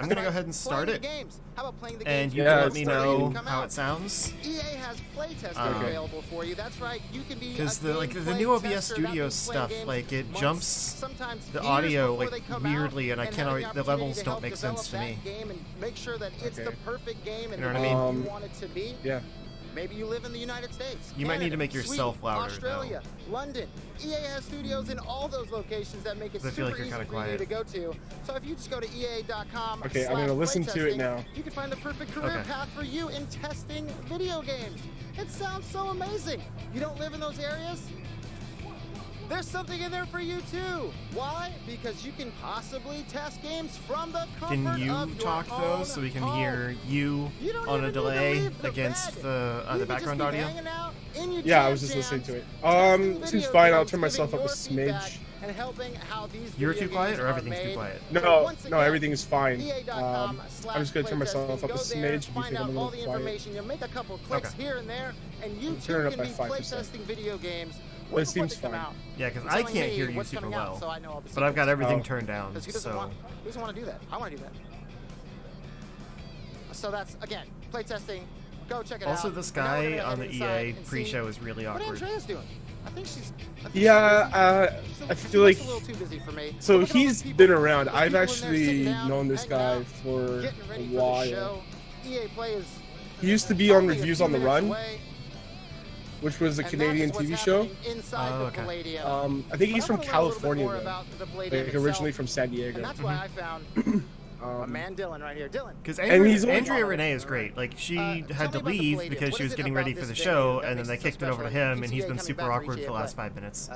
I'm gonna go ahead and start it, and you Yeah, can let me know start. how it sounds. EA has playtesting available for you. That's right. You can be Because the new OBS Studios stuff, like it jumps the audio like weirdly, and I can't always, the levels don't make sense to me. Make sure that it's the perfect game and you know what I mean? you want it to be. Yeah. Maybe you live in the United States. You might need to make yourself Sweden, louder, Australia, London. EA has studios in all those locations that make it I feel super like you're easy kinda for you quiet. to go to. So if you just go to EA.com. Okay, I'm gonna listen to it now. You can find the perfect career path for you in testing video games. It sounds so amazing. You don't live in those areas? There's something in there for you too. Why? Because you can possibly test games from the comfort Can of you your talk though, own so we can home. hear you don't on even a need to delay leave the against bed. the You could background just be audio? hanging out in your Yeah, I jam was just listening to jams, it. testing Seems video fine. I'll games, turn myself giving up a your feedback, smidge. and helping how these You're video too quiet, games or are everything's too made. quiet? So No, once no, again, everything is fine. EA.com I'm just gonna turn myself up a Go there, smidge. If you find think out I'm a all little the quiet. information. You'll make a couple clicks Okay. here and there, and you too turn it up can by be 5%. playtesting video games. But it seems fine. Yeah, because And I telling can't me hear you what's super coming out, well, so I know all the but I've got secrets. everything Oh. turned down, Because who so... doesn't want to do that? I want to do that. So that's, again, playtesting. Go check it out. Also, this And now we're guy gonna on head the inside EA and see pre-show is really what awkward. Andrea's doing. I think she's Yeah, I she feel looks like. a little too busy for me. So Look at all those he's people- been around. those I've people in there actually sitting down, known this hanging guy out, for getting ready a for the while. show. EA Play is He used to be on only a Reviews few on the minutes Run, away, which was a and that Canadian is what's TV show. happening inside Oh, the okay. Palladium. I think he's But from I wanna learn a little bit California, more though. about the Palladium Like originally itself, from San Diego. and that's why I found my Um, man Dylan right here. Dylan. Because And he's only- Andrea Renee is great. Like, she tell had me to about the leave Palladium. because What she is was it getting about ready for this the venue show, that and then makes they it so kicked it over to special? him, and he's PTA been coming super back for awkward for EA the last Play. 5 minutes.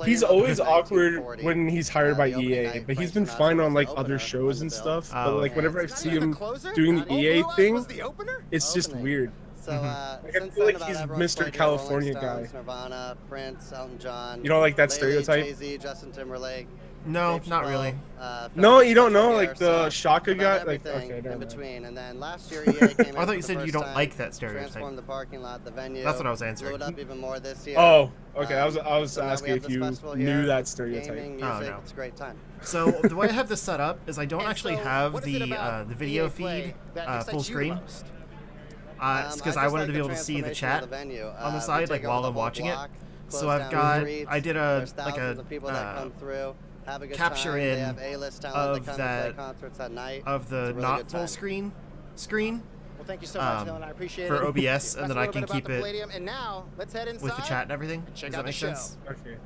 He's always awkward when he's hired by EA, but he's been fine on like other shows and stuff. Oh, But like okay. whenever I It's not see even him the closer? doing the Oh, EA Blue Eyes thing, was the opener? it's just weird. So, Like, I since feel then, like about he's everyone's Mr. played California Rolling guy. Stones, Nirvana, Prince, Elton John. You don't like that lately, stereotype? Jay-Z, Justin Timberlake. No, Dave not Chappelle, really. No, Phil you don't know, Spector, like the so Shaka about guy. Like everything okay, never in mind. between. And then last year, EA came in I thought for you the said you first don't time, like that stereotype. Transformed the parking lot, the venue. That's what I was answering. Blew it up even more this year. Oh, okay. I was So now we asking have if this you festival knew here, that stereotype. Gaming, Oh, music, no. it's a great time. So the way I have this set up is I don't And actually so, have what is it the about video EA Play feed that full excites you screen. most? Because I just wanted like to be able to see the transformation of chat the venue. on the We side, take like over while the I'm whole watching it. block, So close I've down the got, streets. I did There's like thousands of people that come through, have a good capture time. in They have A-list talent of that come and that play concerts at night. of the It's a really not good full time. screen Well, thank you so much, Dylan. I appreciate for it. OBS, That's and a then I little can bit about keep the it Palladium. And now, let's head inside with the chat and everything. check Does out that make the show. sense? Okay.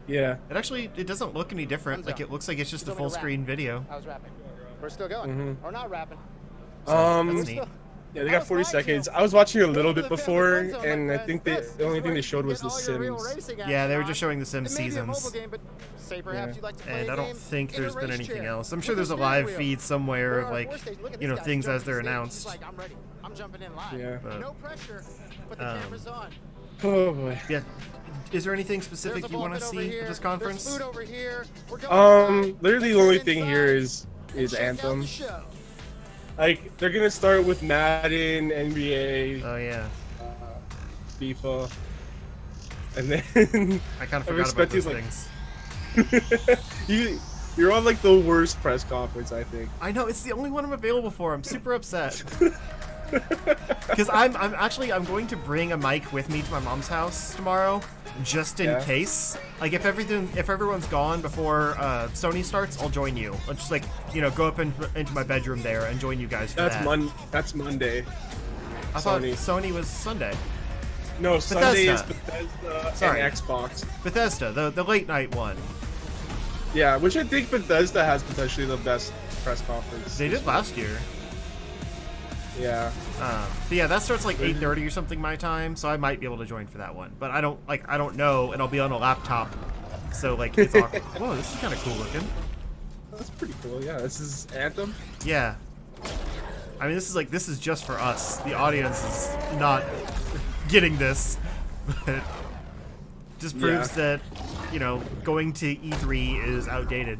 Yeah. It actually, it doesn't look any different. Thumbs Like up. it looks like it's just You a told me full to rap. screen video. I was rapping. We're still going. Or not rapping. That's neat. Yeah, they got 40 seconds. I was watching a little bit before, and I think the only thing they showed was The Sims. Yeah, they were just showing The Sims It may be a mobile seasons. game, but say perhaps you'd like to play And a I don't game think in a there's been race anything chair. else. I'm With sure a there's a steering live wheel. feed somewhere There of are like, four stages. Look at you know, this guy things jumping as they're the stage. He's announced. like, I'm ready. I'm jumping in live. Yeah. But, No pressure, but the camera's on. Oh boy. yeah. Is there anything There's specific a you want to ball pit over see here. at this There's conference? food over here. We're going inside. Literally the Let's only head thing inside here is and check out Anthem. the show. Like they're gonna start with Madden, NBA, Oh yeah, FIFA, and then I kind of I'm forgot about those expecting, things. you're on like the worst press conference, I think. I know, it's the only one I'm available for. I'm super upset. Because I'm going to bring a mic with me to my mom's house tomorrow, just in case. Like if everyone's gone before Sony starts, I'll join you. I'll just like, you know, go up into my bedroom there and join you guys for That's that. That's Monday. I thought Sony. Sony was Sunday. No, Sunday is Bethesda. Bethesda Sorry. and Xbox. Bethesda, the late night one. Yeah, which I think Bethesda has potentially the best press conference. They did last year. Yeah. But yeah, that starts like 8:30 or something my time, so I might be able to join for that one. But I don't know, and I'll be on a laptop, so like it's awkward. Whoa, this is kind of cool looking. That's pretty cool. Yeah, this is Anthem. Yeah. I mean, this is just for us. The audience is not getting this, but just proves that, you know, going to E3 is outdated.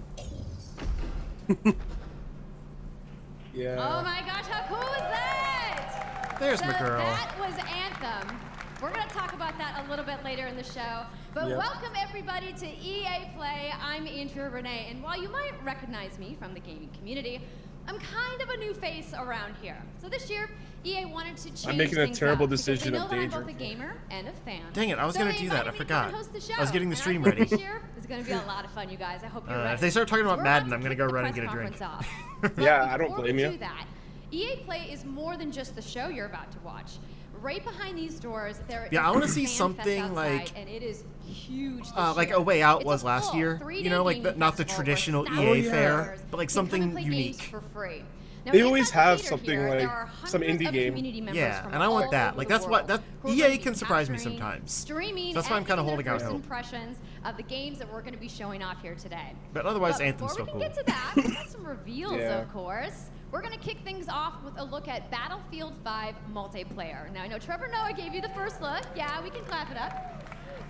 Yeah. Oh my gosh, how cool is that? There's So my girl. That was Anthem. We're going to talk about that a little bit later in the show. But Yep. welcome everybody to EA Play. I'm Andrea Renee, and while you might recognize me from the gaming community, I'm kind of a new face around here. So this year, EA wanted to change I'm making a things terrible up because decision they know of that I'm danger. both a gamer and a fan. Dang it, I was So gonna they do that. I invited me to come forgot. and host the show, I was getting the and stream I think ready. This year is going to be a lot of fun, you guys. I hope you're ready. If they start talking about We're Madden, about I'm gonna kick go the run and press get a drink. conference off. But Yeah, I don't before blame we you. do that, EA Play is more than just the show you're about to watch. Right behind these doors, there Yeah, I want wanna to see something like- and it is huge. This like year. A Way Out It's was a last full year. 3-day You know, like gaming not the festival traditional where EA thousands of fare, players but like can come and something play unique. games for free. Now, They inside always the have theater something here, like there are some hundreds indie of game. community members Yeah, from and I want all that. over Like the that's what world that who are EA gonna be can surprise me capturing, sometimes. Streaming That's why I'm and kind of giving holding their out first hope. impressions of the games that we're going to be showing off here today. But otherwise, But Anthem's before still we can cool. get to that, we got some reveals, Yeah. of course. We're going to kick things off with a look at Battlefield 5 multiplayer. Now, I know Trevor Noah gave you the first look. Yeah, we can clap it up.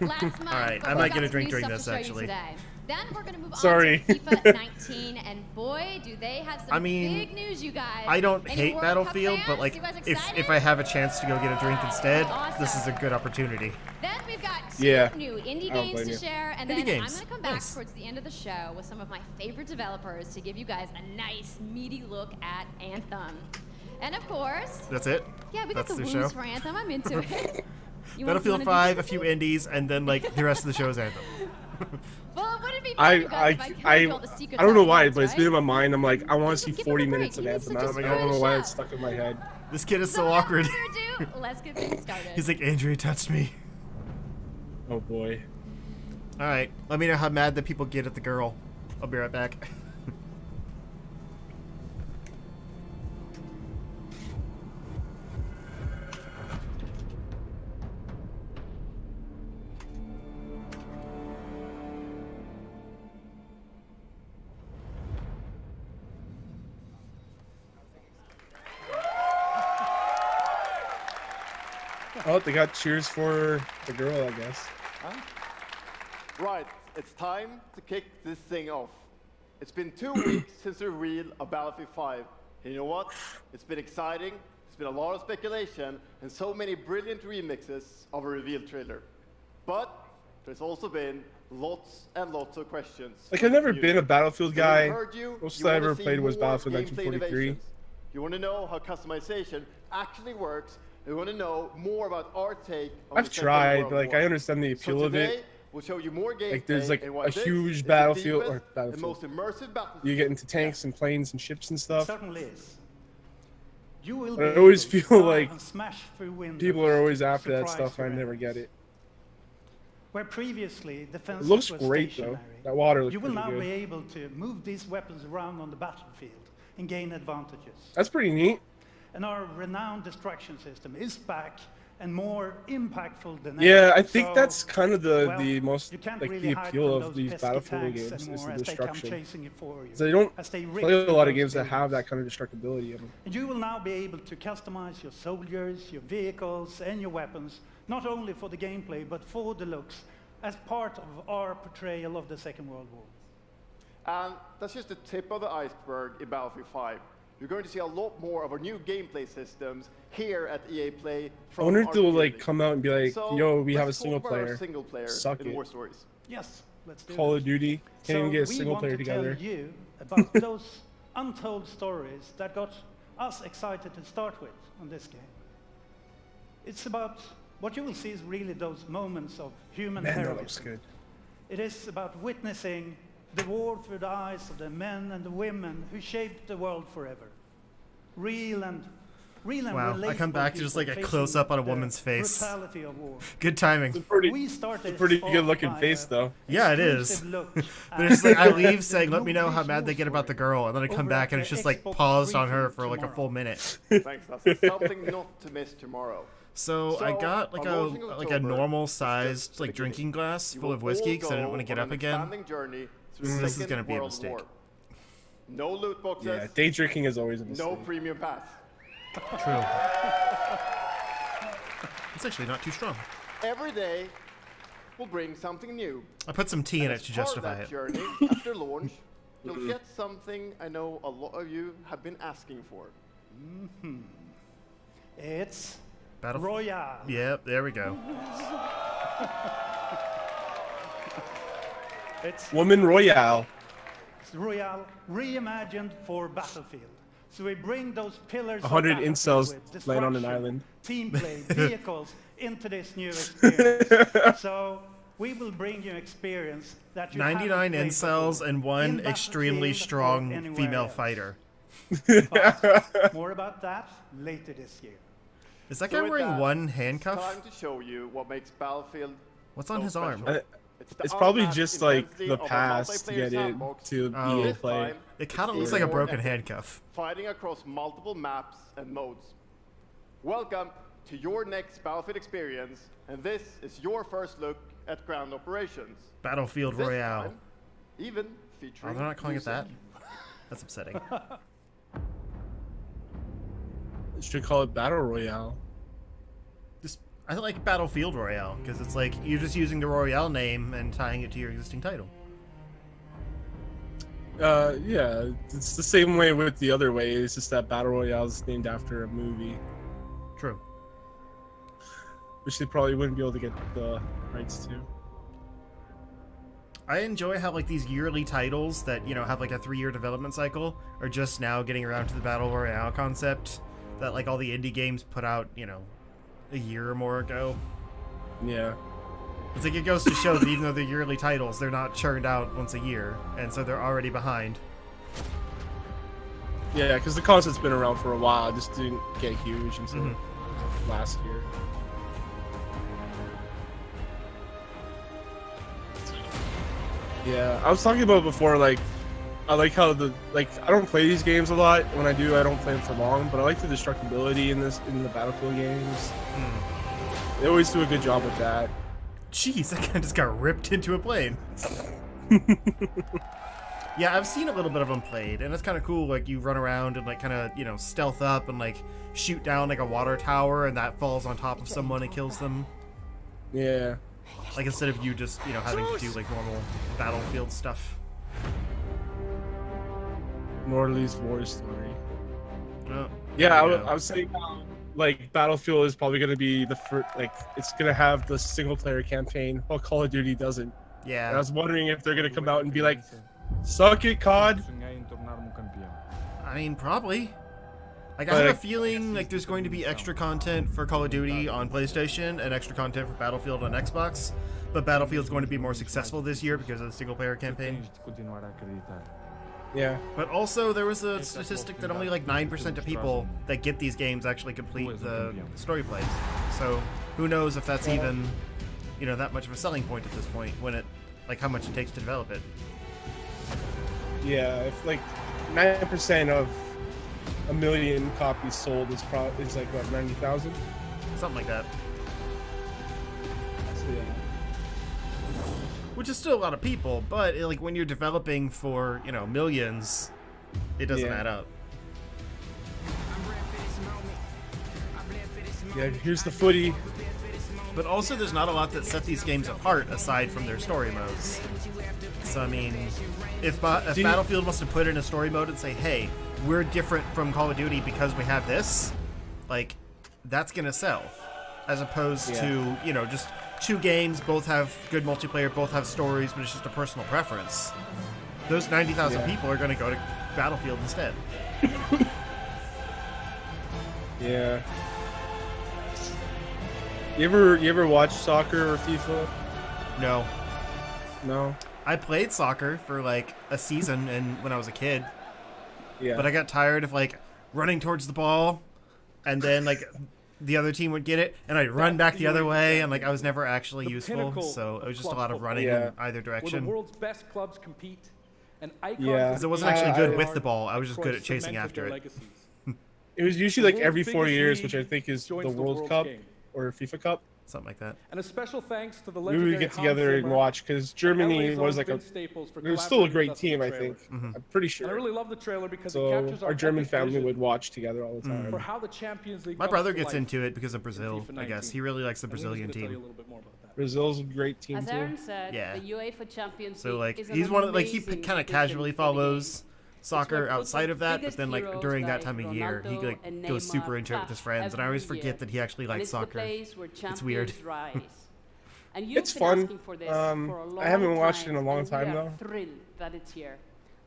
Last month, Alright, but I we might got get a some drink new during stuff this, to show you actually. today. Then we're going to move Sorry. on to FIFA 19, and boy, do they have some I mean, big news, you guys. I don't Any hate World Cup Battlefield, but fans? like You guys if excited? I have a chance to go get a drink instead, this is a Awesome. good opportunity. Then we've got two Yeah, new indie I don't games blame to you. share, and Indie then I'm games. going to come back Nice. towards the end of the show with some of my favorite developers to give you guys a nice, meaty look at Anthem. And of course, That's it. yeah, we got That's the the woos show. for Anthem. I'm into it. You Battlefield wanna do 5, a this few with me? indies, and then like the rest of the show is Anthem. Well, would it be fun, you guys, if I could reveal the secrets I don't know of why, games, but it's been in right? my mind. I'm like, I want to see Give 40 it a break. minutes of You need Anthem. to I just don't enjoy know the why show. it's stuck in my head. This kid is so without awkward. further ado, let's get things started. He's like, Andrea touched me. Oh boy. All right, let me know how mad that people get at the girl. I'll be right back. Oh, they got cheers for the girl, I guess. Right, it's time to kick this thing off. It's been 2 weeks since the reveal of Battlefield 5. And you know what? It's been exciting, it's been a lot of speculation, and so many brilliant remixes of a reveal trailer. But there's also been lots and lots of questions. Like, I've never been a Battlefield guy. Heard you, Most you I wanna ever see played was more Battlefield gameplay 1943. innovations. You want to know how customization actually works. You want to know more about our take on I've the Second tried, World like, War. I understand the appeal So of today, it. we'll show you more gameplay. Like, there's, like, and why a this huge is the Battlefield- deepest or Battlefield. and most immersive Battlefield. You get into tanks and planes and ships and stuff. Certainly is. You will But be I always able to feel dive like and smash through windows People are always to after that surprise stuff, and I your never enemies. get it. Where previously It defenses looks were great, though. stationary, That water looks you will pretty now be good. able to move these weapons around on the battlefield and gain advantages. That's pretty neat. And our renowned destruction system is back and more impactful than Yeah, ever. I think So, that's kind of the well, most, you can't like, really the hide appeal from of those these pesky Battlefield tanks games is anymore the as they come destruction. chasing it for you, So they don't as they rip play a through lot of those games that have buildings. that kind of destructibility in them. And you will now be able to customize your soldiers, your vehicles, and your weapons, not only for the gameplay, but for the looks, as part of our portrayal of the Second World War. And that's just the tip of the iceberg in Battlefield 5. You're going to see a lot more of our new gameplay systems here at EA Play. I From wonder if our they'll, like, community. come out and be like, So, yo, we have a let's talk single about our player. single player Suck in it. War Stories. Yes, let's do Call that. of Duty. Can't even get a single player together. We want to tell you about those untold stories that got us excited to start with on this game. It's about, what you will see is really those moments of human Man, that heroism. looks good. It is about witnessing the war through the eyes of the men and the women who shaped the world forever. Real and Wow, I come relatable back to just, people like, a facing close-up on a the woman's face. brutality of war. Good timing. We started It's a pretty off good looking by face, a though. Yeah, it is. exclusive look But at it's like I the leave saying, "Let me know how movies mad they war get about the story girl," and then I come over back at and the it's just like Xbox paused on briefing her for like a tomorrow. full minute. Thanks, that's something not to miss tomorrow. So I So, got like on a launching October, normal just sized the like beginning. drinking glass You full will of whiskey all because I didn't want to go get on up an again. expanding journey through This the is Second gonna be a World mistake. War. No loot boxes. Yeah, day drinking is always a mistake. No premium pass. True. It's actually not too strong. Every day will bring something new. I put some tea in And it as to part justify of that it. journey, after launch, you'll get something I know a lot of you have been asking for. It's Battle. Royale. Yep, there we go. It's Woman Royale. Royale reimagined for Battlefield. So we bring those pillars 100 of incels with land on an destruction, island. team play, vehicles into this new experience. So we will bring you experience that you 99 haven't played incels before, and one in extremely Battlefield or strong anywhere female else. fighter. But more about that later this year. Is that So guy with wearing that, one It's handcuff? time to show you what makes Battlefield What's on so his arm? special. It's the probably unmatched just like intensity the of a pass to multiplayer get sandbox. in to Oh. EA This Play. time, It kind of it's looks like a even more broken epic, handcuff. fighting across multiple maps and modes. Welcome to your next Battlefield experience, and this is your first look at ground operations. Battlefield This Royale. time, even Oh, featuring they're not calling it music. that? That's upsetting. Should call it Battle Royale. Just, I like Battlefield Royale because it's like you're just using the Royale name and tying it to your existing title. Yeah, it's the same way with the other way. It's just that Battle Royale is named after a movie, True. which they probably wouldn't be able to get the rights to. I enjoy how like these yearly titles that, you know, have like a 3-year development cycle are just now getting around to the Battle Royale concept that like all the indie games put out, you know, a year or more ago. Yeah. It's like it goes to show that even though they're yearly titles, they're not churned out once a year, and so they're already behind. Yeah, because the concept's been around for a while. It just didn't get huge until last year. Yeah, I was talking about before, like, I like how I don't play these games a lot. When I do, I don't play them for long, but I like the destructibility in the Battlefield games. They always do a good job with that. Jeez, that guy just got ripped into a plane. Yeah, I've seen a little bit of them played, and it's kind of cool. Like, you run around and, like, kind of, you know, stealth up and, like, shoot down, like, a water tower, and that falls on top of someone and kills them. Yeah. Like, instead of you just, you know, having to do, like, normal Battlefield stuff. Norley's War Story. Oh, Yeah, I there you was saying how, like, Battlefield is probably going to be the first, like, it's going to have the single-player campaign, while Call of Duty doesn't. Yeah. And I was wondering if they're going to come out and be like, suck it, COD. I mean, probably. Like, I But- have a feeling like there's going to be extra content for Call of Duty on PlayStation and extra content for Battlefield on Xbox, but Battlefield's going to be more successful this year because of the single-player campaign. Yeah. But also, there was a statistic that only like 9% of people that get these games actually complete the story plays. So, who knows if that's even, you know, that much of a selling point at this point, when it, like, how much it takes to develop it. Yeah, if like 9% of 1 million copies sold is like what, 90,000? Something like that. So, yeah. Which is still a lot of people, but like when you're developing for, you know, millions, it doesn't Yeah. add up. Yeah, here's the footy. But also, there's not a lot that set these games apart aside from their story modes. So I mean, if Battlefield wants to put in a story mode and say, "Hey, we're different from Call of Duty because we have this," like, that's gonna sell, as opposed to, you know, just two games, both have good multiplayer, both have stories, but it's just a personal preference. Those 90,000 people are gonna go to Battlefield instead. Yeah. You ever watch soccer or FIFA? No. No. I played soccer for like a season and when I was a kid, Yeah. but I got tired of like running towards the ball and then like the other team would get it and I'd run back the other way and like I was never actually useful, so it was just a lot of running in either direction. Where the world's best clubs compete, and icons Yeah. Because it wasn't actually good with the ball, I was just good at chasing after it. It was usually like The every world's 4 biggest years, league which I think is the joins the World World Cup Game. or FIFA Cup. Something like that. And a special thanks to the We legendary would get together and watch because Germany was like it was still a great team, I think. I'm pretty And I sure. really love the trailer because it So captures our German epic family vision would watch together all the time. for how the Champions League My comes brother to gets life into it because of Brazil, in FIFA I guess. 19. He really likes the And Liam's Brazilian gonna tell you a team. little bit more about that. Brazil's a great team As too. Aaron said, Yeah. the UEFA Champions So League like is an he's one of like he amazing kind of addition casually to the game. follows soccer where outside of that, but biggest then like heroes during that like time of year, he Ronaldo like and goes Neymar super into it with clash his friends, and I always every forget year. that he actually And likes it's the soccer. place where It's weird. champions rise. And you've It's been fun. asking for this for a long I haven't watched it in a long and time we are though. thrilled that it's here.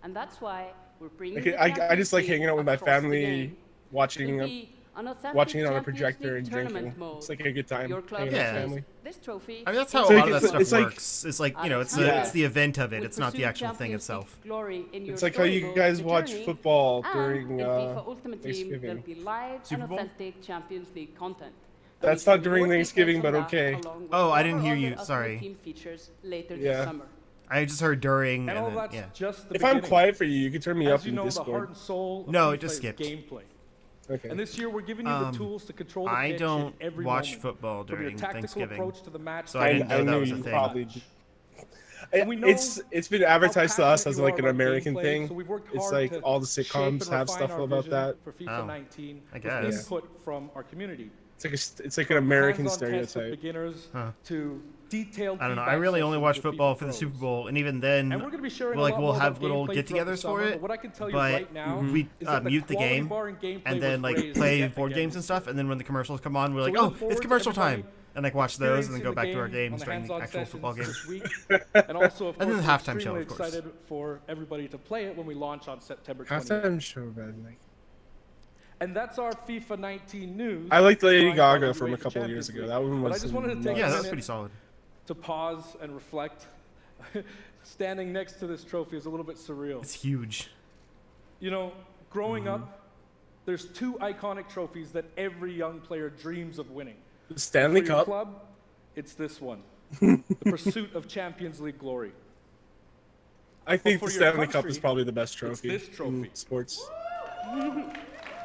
And that's why we're bringing I just like hanging out with my across the family, game. watching It'll it be an authentic on a Champions projector League and drinking. tournament mode. It's like a good time. Your club hanging out with Yeah. family. this trophy. I mean, that's how So a lot of that it's- stuff it's like- works. It's like, you know, it's Alexander it's the event of it. will It's not the pursue actual thing Champions itself. League glory in your It's like how you storybook, guys The watch Journey, football and during in FIFA Ultimate Team, Thanksgiving. there'll be live Super and Bowl? authentic Champions League content. That's We not can during more Thanksgiving, details but on that, okay. along with Oh, I all didn't our hear other you, Ultimate sorry. Team features later Yeah. this summer. I just heard during And all and then, that's yeah. just the If I'm beginning. quiet for you, you can turn me As up you in know, the heart Discord. and soul of No, it FIFA just is skipped. gameplay. Okay. And this year we're giving you the tools to control the I pitch don't in every watch moment. football From your during tactical Thanksgiving, approach to the match. so I didn't know that knew was a you thing. probably did. And we know It's been advertised to how us as passionate like you an are about American gameplay, thing. so we've worked It's hard like to all the shape sitcoms and have refine stuff our about vision that. For FIFA Oh, 19 I with guess. input from our community. It's like an American Hands-on tests with stereotype. beginners Huh. to detailed I don't know. feedback I really only sessions watch with football FIFA for the pros. Super Bowl, and even then, And we're going to be sharing we'll a lot we'll more have about little gameplay get-togethers throughout for the it. summer, but what I can tell you But right now we is that the mute the quality game, bar and gameplay and then was like raised play yet board again. games and stuff. And then when the commercials come on, we're So like, we look oh, forward it's to commercial everybody time, and like watch those, and then go back to our experiencing games the game during on the actual hands-on football sessions games. this week. And also, of And then course, the we're halftime show, extremely of course. excited for everybody to play it when we launch on September 20th. Halftime show, man. Like, And that's our FIFA 19 news. I liked Lady Brought Gaga by from a UEFA couple of years Champions ago. League. That one But I was just wanted to take nuts. Yeah, a that was minute pretty solid. to pause and reflect. Standing next to this trophy is a little bit surreal. It's huge. You know, growing up, there's two iconic trophies that every young player dreams of winning. The Stanley For your Cup. club, it's this one. The pursuit of Champions League glory. I think for the your Stanley Cup country, is probably the best trophy this trophy. in sports.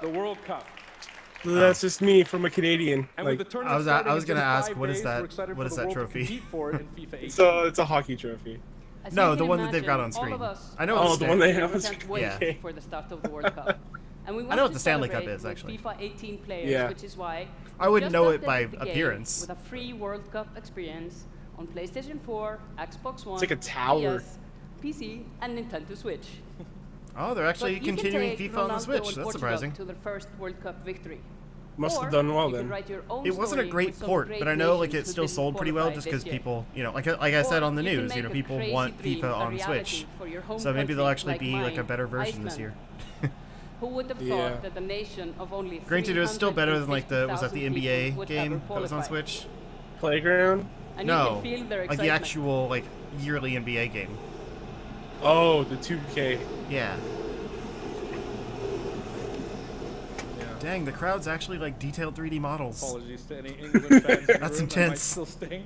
The World Cup. That's just me from a Canadian. And Like, with the I tournament was starting gonna in just ask, 5 what is days, that- we're excited what for is the that world to trophy? compete for it in FIFA 18. so it's a hockey trophy. As No, you the can one that they've got imagine, on all screen. of us I know Oh, it's the one they Stanley. have on can't screen. wait Yeah. for the start of the World Cup. And we want know what to the Stanley Cup celebrate is, with actually. FIFA 18 players, Yeah. which is why I we wouldn't just know it updated by the game appearance. with a free World Cup experience on PlayStation 4, Xbox One, like a tower. PS, PC, and Nintendo Switch. Oh, they're actually But you can continuing take FIFA on the Ronaldo Switch. and That's Portugal surprising. To their first World Cup victory. Must Or have done well you can then. write your own It wasn't a story great with some port, great but I know like nations it who still didn't sold pretty well qualify just this because year. people, you know, like I said Or on the you can news, you make know, a people crazy want dream FIFA a on reality Switch. for your home So maybe they'll country, actually like be like a mine, better version this Iceland. year. Who would have Yeah. thought that the nation of only Granted, it was still better than like the was that the 350,000 NBA people would game ever that was on qualify? Switch? Playground. And you No, can feel their like the excitement. actual like yearly NBA game. Oh, the 2K. Yeah. Dang, the crowd's actually like detailed 3D models. Apologies to any England fans in the That's room that might intense. still sting.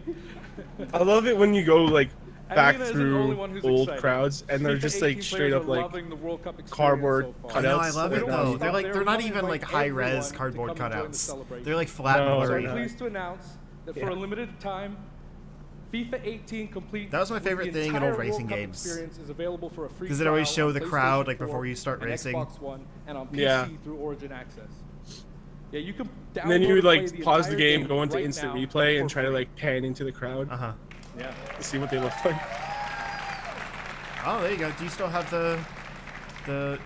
I love it when you go like back Alina isn't the only through one who's old excited. crowds and they're FIFA just 18 like straight players up are like loving the World Cup experience cardboard so far. I know, cutouts. I love like it don't though. stop They're like there. they're We not wanna even like invite high res everyone to cardboard come and join the cutouts. celebration. They're like flat No, blurry. they're I'm not. pleased to announce that for a limited time, FIFA 18 complete. That was my with favorite the thing in entire old World racing Cup games. experience is available for a free 'Cause it always trial show on the PlayStation crowd, like, 4 before you start and racing. Xbox One and on PC Yeah. through Origin Access. Yeah, you can. And then download you would and like play pause the entire game, go into right instant now replay, and for try to free. like pan into the crowd Uh huh. Yeah. to see what they look like. Oh, there you go. Do you still have the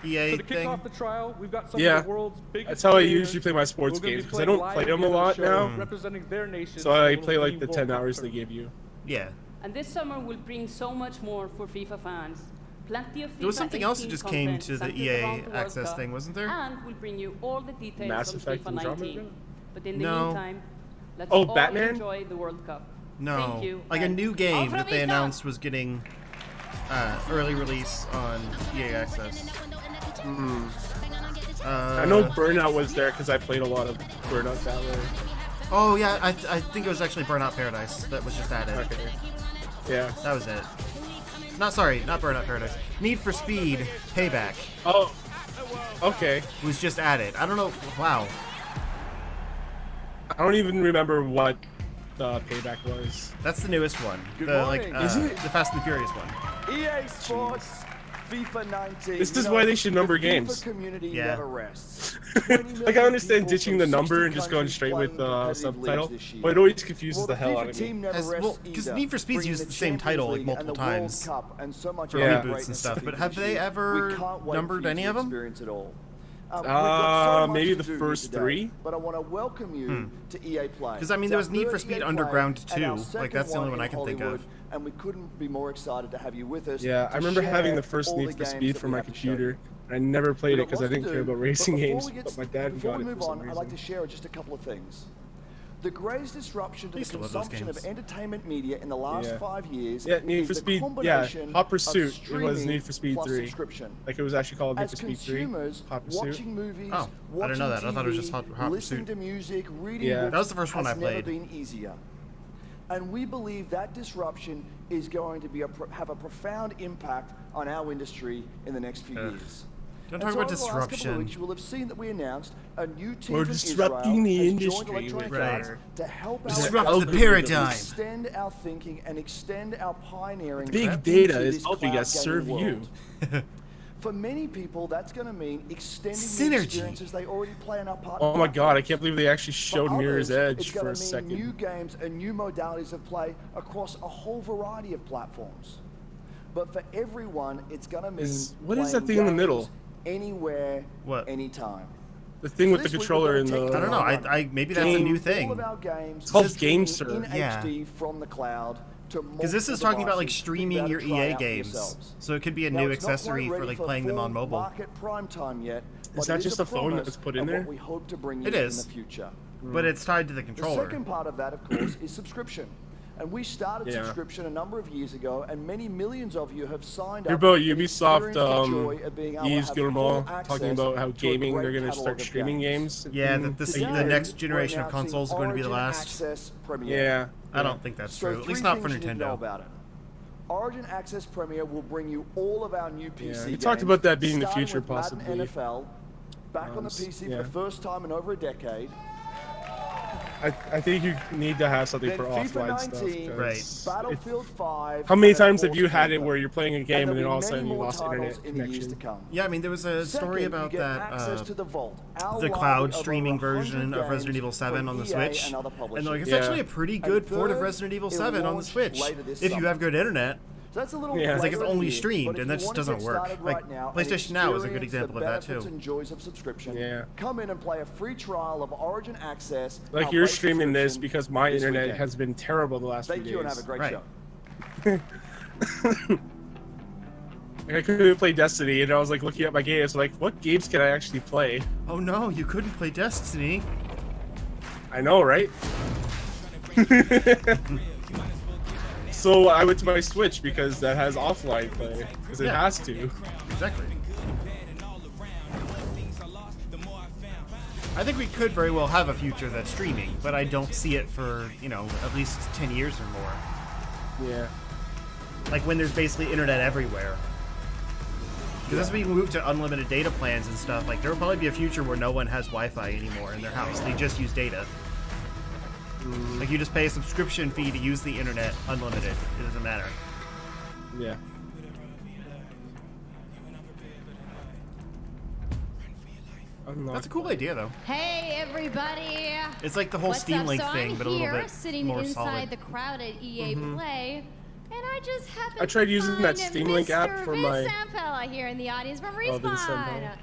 EA So to kick thing? off the trial, we've got some Yeah. of the world's biggest That's how I players usually play my sports who are gonna games be because I playing don't live play them a together on lot the show, now. representing their nation. So in I little play like mini the World 10 Cup hours they tournament. give you. Yeah. And this summer will bring so much more for FIFA fans. Plenty of FIFA There was something else that 18 just came content to the centered EA around the World Access Cup, thing, wasn't there? And we'll bring you all the details Mass on Effect FIFA Andromeda? 19. But in the No. meantime, let's Oh, all Batman? enjoy the World Cup. No. Thank you. Like a and new game Alfra that they Vista! announced was getting early release on EA Access. I know Burnout was there because I played a lot of Burnout that way. Oh yeah, I think it was actually Burnout Paradise that was just added. Okay. Yeah. That was it. Not Burnout Paradise. Need for Speed Payback Oh. Okay. was just added. I don't know. Wow. I don't even remember what the Payback was. That's the newest one. Good The morning. Is it? the Fast and Furious one. EA Sports, FIFA 19. This You is know, why they should number the games. FIFA community Yeah. never rests. Like I understand ditching the number and just going straight with subtitle, but it always confuses the hell out of me. Because Need for Speed's used the same title like multiple times for Yeah. reboots and stuff. But have they ever numbered any of them? Maybe the first three. But I want to welcome you to EA Play. Because I mean, there was Need for Speed Underground 2. Like that's the only one I can think of. And we couldn't be more excited to have you with us. Yeah, I to remember share having the first all Need the for games Speed that for we my have to show computer. you. I never played it because I Lots to didn't care do, about racing but before games, we get- but my dad before got we it move for some on, I'd like to reason. share just a couple of things. The greatest disruption to the used to love those consumption of games. entertainment media in the last 5 years Yeah, Need is for the Speed. Yeah, combination Hot of Pursuit. It was streaming Need for Speed plus 3. subscription. Like it was actually called Need As for Speed 3. consumers, Hot Pursuit. watching movies, Oh, I didn't know that. I thought it was just Hot listening Pursuit. to music, reading Yeah. books That was the first one has I never played. been easier. And we believe that disruption is going to be have a profound impact on our industry in the next few years. Don't And talk so about over the last couple of disruption. weeks, you will have seen that we announced a new team We're from disrupting the Israel has joined industry Electronic with Arts our- to help Disrupt our the paradigm. extend our thinking and extend our pioneering. Big into data is this helping cloud us gaming serve world. you. For many people, that's going to mean extending the Synergy. experiences they already play on our partner Oh my god, I platforms. can't believe they actually showed For Mirror's others, Edge it's for gonna a mean second. new games and new modalities of play across a whole variety of platforms. But for everyone, it's going to mean What is that playing thing in the games middle? Anywhere, What? anytime. The thing with the This week controller we're and gonna the... take I don't know. I maybe that's a Game- new all thing. of our games It's called streaming GameSir. in Yeah. HD from the cloud to Because this is multiple talking about like devices streaming to be your able to try EA out for games, yourselves. so it could be a Now, new it's not quite accessory for ready like playing them full on mobile. Market prime time yet, but that it just a a phone promise that's put in of there? what we hope to bring you It is. in the future. But it's tied to the The controller. second part of that, of course, is subscription. And we started Yeah. subscription a number of years ago, and many millions of you have signed Hear up. about and Ubisoft, experienced the joy of being able to Yves have Guillemot full talking access about how to a gaming, great they're going to catalog start of streaming games. Yeah, in- that the Today, next we're generation of announcing consoles is going to be the Origin last. Access Premier. Yeah. I don't think that's So true. At three least not for things you need to know Nintendo. about it. Origin Access Premier will bring you all of our new PC Yeah, we games. talked about that being the starting future, with Madden possibly. NFL, back on the PC yeah. for the first time in over a decade. I think you need to have something Then for FIFA offline stuff. 19, 'cause Right. Battlefield 5. How many and of times have course you had it FIFA. where you're playing a game and then there'll all of be a sudden many you more lost titles internet in the years to connection? come. Yeah, I mean, there was a story Second, about you get that, access to the Vault, our the library cloud of streaming over 100 version of Resident games Evil 7 from on the EA Switch. and other And publishers. like, it's Yeah. actually a pretty And good port of third, Resident Evil it'll 7 on the launch Switch. later this If you summer. have good internet. So that's a little Yeah. It's like it's flavor only of the year, streamed, but if and you that just wanna doesn't get work. started Like, right now and PlayStation Now is a good experience example the of that, benefits too. and joys of subscription, Yeah. come in and play a free trial of Origin Access. Like our you're base streaming this subscription because my this internet weekend. has been terrible the last Thank few you days. and have a great Right. show. Like, I couldn't play Destiny, and I was like looking at my games, like, what games can I actually play? Oh no, you couldn't play Destiny. I know, right? So I went to my Switch because that has offline play, because it Yeah. has to. Exactly. I think we could very well have a future that's streaming, but I don't see it for, you know, at least 10 years or more. Yeah. Like when there's basically internet everywhere. Because as we move to unlimited data plans and stuff, like there will probably be a future where no one has Wi-Fi anymore in their house. They just use data. Like you just pay a subscription fee to use the internet unlimited. It doesn't matter. Yeah. That's a cool idea, though. Hey, everybody. It's like the whole What's Steam up? Link So thing, I'm but a little here, bit sitting more inside solid. the crowded EA Play, and I just happened I tried to using find that Steam Link app Mr. for Vince my- Zampella here in the audience from Oh, Vince Respawn.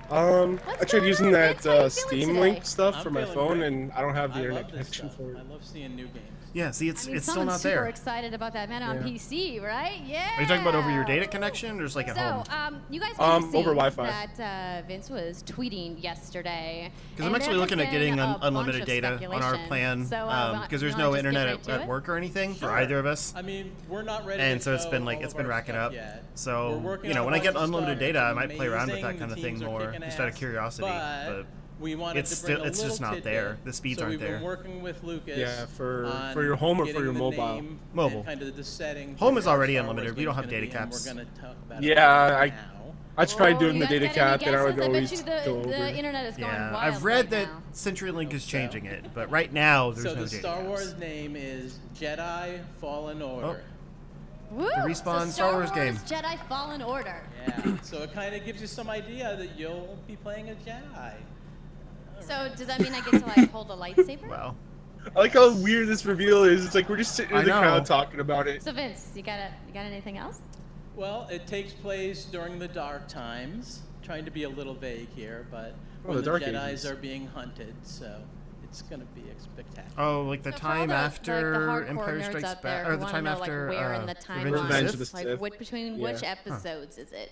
Zampella. I tried using that Vince? How you feeling Steam today? Link stuff I'm for my feeling phone, great. and I don't have the I internet love this connection stuff. for it. I love seeing new games. Yeah, see, it's I mean, it's still someone's not super there. excited about that, man, on Yeah. PC, right? Yeah. Are you talking about over your data connection, or just like at home? So, you guys may have seen over Wi-Fi. that Vince was tweeting yesterday. Because I'm and actually there looking has at getting been a unlimited bunch of data on our speculation. plan, So, because there's you no wanna just get internet right to at it? work or anything for Sure. either of us. I mean, we're not ready And to so it's show been like all it's of been our racking stuff up. yet. We're So working you know, on when I a get bunch of unlimited stuff. data, I It's might play around with that amazing. kind of The thing teams are more, kicking just out of ass, curiosity. But we wanted it's to still bring a it's just little not there. tidbit. The speeds so aren't we've there. been working with Lucas. Yeah, for on your home or for getting your the mobile? name Mobile. And kind of the settings. Home for is how already Star unlimited. Wars We don't game's have gonna data be, and caps. We're gonna talk about Yeah, it now. I tried doing Oh, the you data guys got any cap, and I would guesses? I always bet you go the over. internet is going yeah, wild I've read right that now. CenturyLink is changing it, but right now there's So no the data Star caps. Wars name is Jedi Fallen Order. Woo! The Respawn so Star Wars game. Jedi Fallen Order. Yeah. So it kind of gives you some idea that you'll be playing a Jedi. So does that mean I get to like hold a lightsaber? Wow. I like how weird this reveal is. It's like we're just sitting I in the know. crowd talking about it. So Vince, you got anything else? Well, it takes place during the Dark Times. Trying to be a little vague here, but when the the Dark Jedis Ages. are being hunted, so it's gonna be spectacular. Oh, like the So for all time the after hardcore Empire nerds Strikes out there Back, who or the wanna time know, after like, where in the Revenge of the timeline, Sith. like between Yeah. which episodes is it?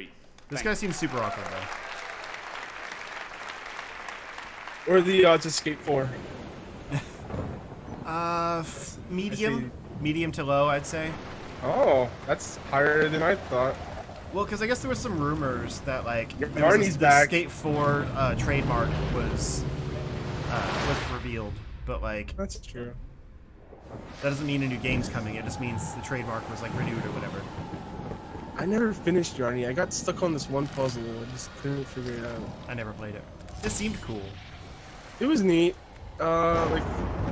3. This guy seems super awkward though. Or the odds escape for? Medium to low, I'd say. Oh, that's higher than I thought. Well, because I guess there was some rumors that like Yarny's the back. Skate 4 trademark was revealed, but like that's true. That doesn't mean a new game's coming. It just means the trademark was like renewed or whatever. I never finished Yarny. I got stuck on this one puzzle. I just couldn't figure it out. I never played it. It seemed cool. It was neat. Like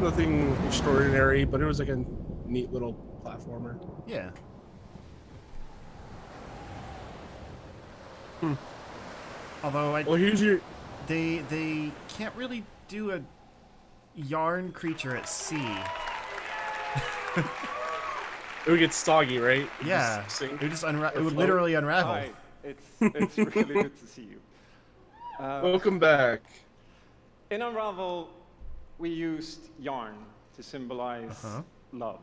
nothing extraordinary, but it was like a neat little platformer. Yeah. Although well, here's your. They can't really do a yarn creature at sea. It would get soggy, right? Yeah. It would just it would literally unravel. Hi. It's really good to see you. Welcome back. In Unravel, we used yarn to symbolize love.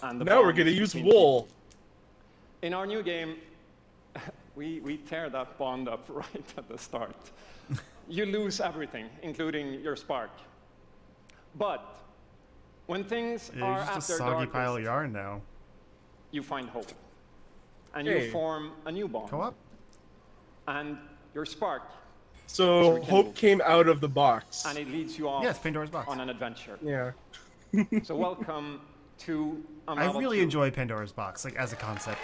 And the now we're bonds gonna use between wool. people. In our new game, we tear that bond up right at the start. You lose everything, including your spark. But when things are just at a their soggy darkest, pile of yarn now. you find hope. And Hey. you form a new bond. Co-op? And your spark. So is hope came out of the box. And it leads you off Yeah, it's Pandora's box. on an adventure. Yeah. So welcome to I Unravel really 2. enjoy Pandora's box, like as a concept.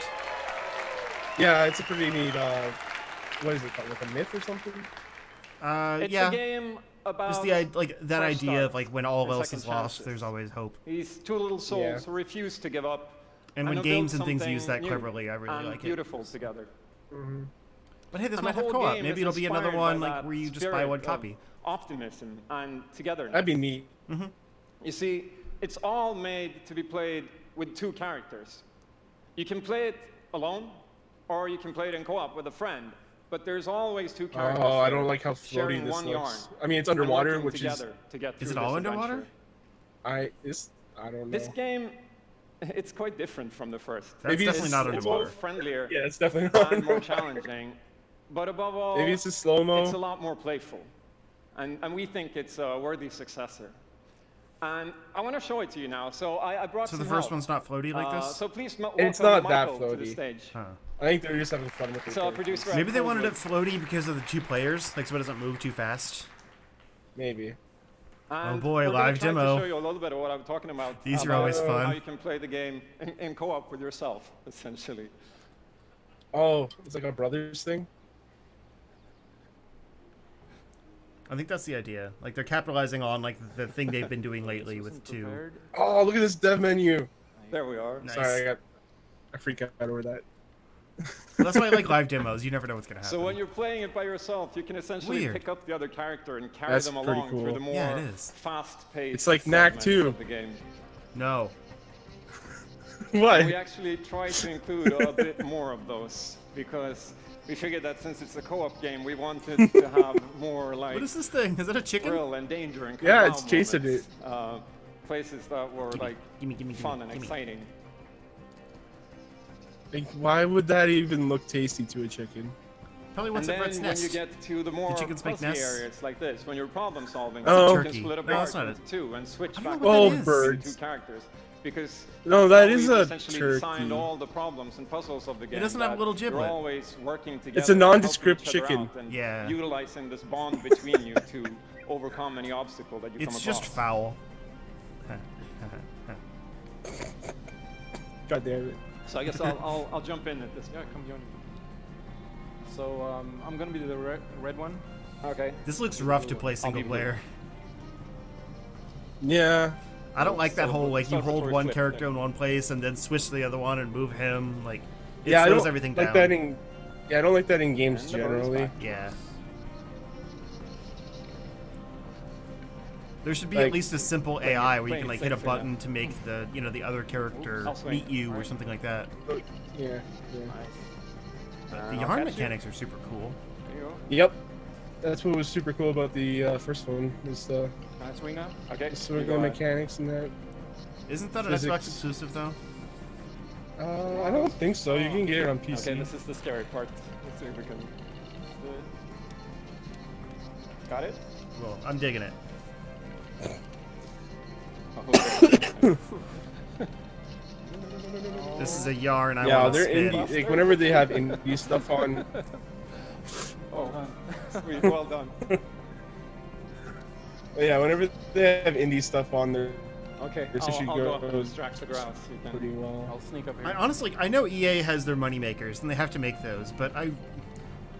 Yeah, it's a pretty neat. What is it called? Like a myth or something? It's yeah. a game about Just the like that fresh idea start of like when all and else second is lost, chances. there's always hope. These two little souls Yeah. who refuse to give up. And when who games build and things use something that new cleverly, I really and like it. beautiful together. But hey, this And might the have whole co-op. game Maybe is it'll be another inspired one by like that where you just buy spirit one of copy. Optimism and togetherness. That'd be neat. You see, it's all made to be played with two characters. You can play it alone, or you can play it in co-op with a friend. But there's always two characters. Oh, I that don't are like how floaty sharing this one looks. yarn I mean, it's and underwater, working which is. together to get Is through it all this underwater? adventure. I don't know. This game, it's quite different from the first. That's Maybe definitely not It's underwater. both friendlier Yeah, it's definitely not and more underwater. challenging. But above all, Maybe it's a slow-mo. it's a lot more playful. And we think it's a worthy successor. And I want to show it to you now. So I brought So some the first help. one's not floaty like this? So please It's welcome not that Michael to the floaty. stage. Huh. I think they're just having fun with it. So our producer Maybe they wanted it Coldwood. floaty because of the two players, like so it doesn't move too fast. Maybe. And Oh boy, we're gonna live try demo. To show you a little bit of what I'm talking about. These are about always fun. How you can play the game in co-op with yourself, essentially. Oh, it's like a brothers thing. I think that's the idea. Like they're capitalizing on like the thing they've been doing lately with two. Oh, look at this dev menu. There we are. Nice. Sorry, I freak out over that. Well, that's why I like live demos. You never know what's gonna happen. So when you're playing it by yourself, you can essentially Weird. pick up the other character and carry That's them pretty along cool. through the more Yeah, it is. fast-paced It's like Knack segments 2. of the game. No. What? We actually try to include a bit more of those because we figured that since it's a co-op game, we wanted to have more like What is this thing? Is that a chicken? thrill and danger and Yeah, wow it's chasing moments. Places that were like gimme, fun and gimme. exciting. Like, why would that even look tasty to a chicken? Probably And wants a then bird's when nest. you get to the more chickens make puzzly nests? areas like this, when you're problem solving, Oh. you Turkey. can split up No, your that's not into two and switch I back don't know what Oh, that is. birds. to two characters. Because No, that we've is a essentially turkey. designed all the problems and puzzles of the game. doesn't have a that little You're giblet. always working together. It's a and helping nondescript each other chicken. out and Yeah. utilizing this bond between you to overcome any obstacle that you It's come just across. foul. God damn it. So I guess I'll jump in at this. Yeah, come join me. So I'm gonna be the red one. Okay. This looks rough to play single be player. Yeah. I don't like that So whole like you hold celebratory one flip character thing. in one place and then switch to the other one and move him. Like it Yeah, I slows don't everything like down. that in. Yeah, I don't like that in games And the bird is generally. back. Yeah. There should be Like- at least a simple AI where you playing can like safe hit a for now. button to make the the other character I'll swing. meet you or Alright. something like that. Yeah. But the I'll yarn catch you. mechanics are super cool. There you go. Yep. That's what was super cool about the first one. Was the Can I swing now? Okay. swinging you go ahead. mechanics and that. Isn't that an Physics. Xbox exclusive though? I don't think so. You can get it on PC. Okay, this is the scary part. Let's see if we can do it. Got it? Well, I'm digging it. Oh, okay. This This is a yarn I yeah, want to they're spin. indie. Like whenever they have indie stuff on. Oh, sweet, well done. Yeah, whenever they have indie stuff on there. Okay, this issue I'll go goes distract the grouse. pretty well. I'll sneak up here. I honestly, I know EA has their moneymakers and they have to make those, but I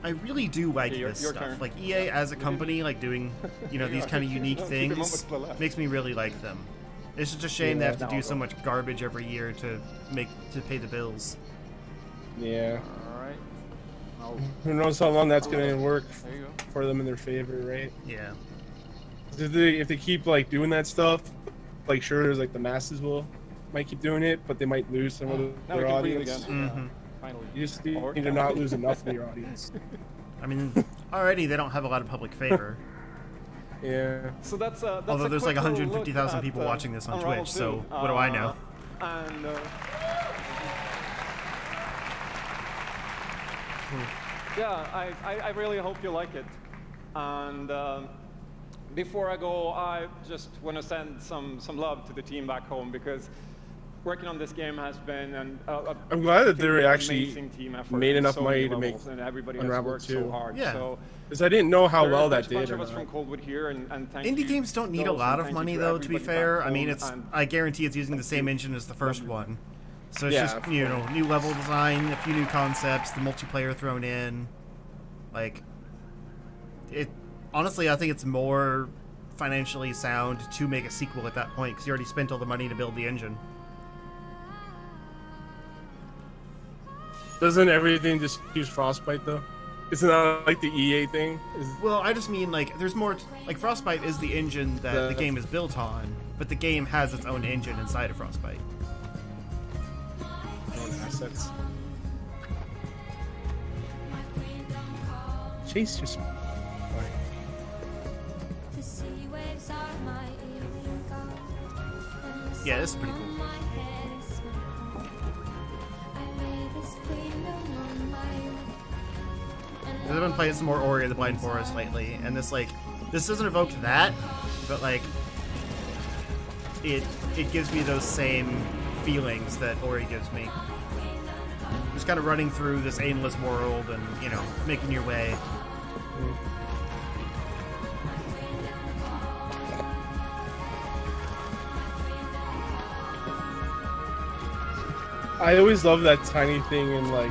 really do like Okay, this your stuff. turn. Like EA as a company, like doing, you know, these kind of unique things, makes me really like them. It's just a shame they have to do so much garbage every year to pay the bills. Yeah. All right. Who knows how long that's gonna work There you go. for them in their favor, right? Yeah. If they keep like doing that stuff, like sure, there's like the masses might keep doing it, but they might lose some of Now we their can breathe audience. again. Finally. You just need to not lose enough of your audience. I mean, already they don't have a lot of public favor. Yeah. So that's Although a there's like quick little 150,000 look people at, watching this on Unravel Twitch, so 2. what do I know? And yeah, I really hope you like it. And before I go, I just want to send some love to the team back home because working on this game has been I'm glad that they actually amazing team effort made on enough so money many to make levels, and everybody has Unravel worked 2. so hard. Yeah. So because I didn't know how there- well there's that a bunch did. of us from Coldwood here, and thank Indie you games don't need a those, lot and of thank money you though, to be everybody fair. back I mean, home, I guarantee it's using the same engine as the first one. So it's Yeah, just, you know, new level design, a few new concepts, the multiplayer thrown in. Like, it, honestly, I think it's more financially sound to make a sequel at that point, because you already spent all the money to build the engine. Doesn't everything just use Frostbite though? Isn't that like the EA thing? Well, I just mean, like, there's more, like, Frostbite is the engine that the game is built on, but the game has its own engine inside of Frostbite. Assets. Chase just. Yeah, this is pretty cool. I've been playing some more Ori of the Blind Forest lately, and this doesn't evoke that, but like it gives me those same feelings that Ori gives me. Just kind of running through this aimless world and, you know, making your way. I always love that tiny thing in like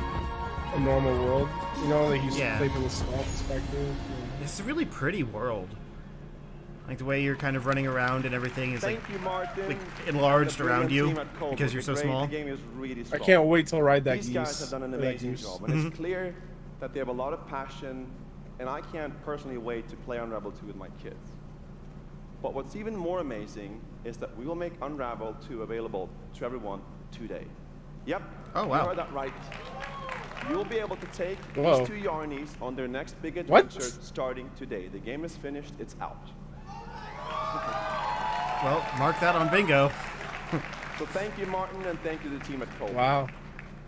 a normal world. You know, like you Yeah. play from a small perspective. It's a really pretty world. Like the way you're kind of running around and everything is like, Thank you, Martin, like enlarged and the around you brilliant team at Coldwood. because you're so The small. game is really I strong. can't wait till Ride That These Geese. guys have done an Ride That amazing Goose. job, and it's clear that they have a lot of passion, and I can't personally wait to play Unravel 2 with my kids. But what's even more amazing is that we will make Unravel 2 available to everyone today. Yep. Oh, wow. You heard that right. You'll be able to take Whoa. these two Yarnies on their next big What? adventure starting today. The game is finished. It's out. Well, mark that on bingo. So thank you, Martin, and thank you to the team at Coldwood. Wow.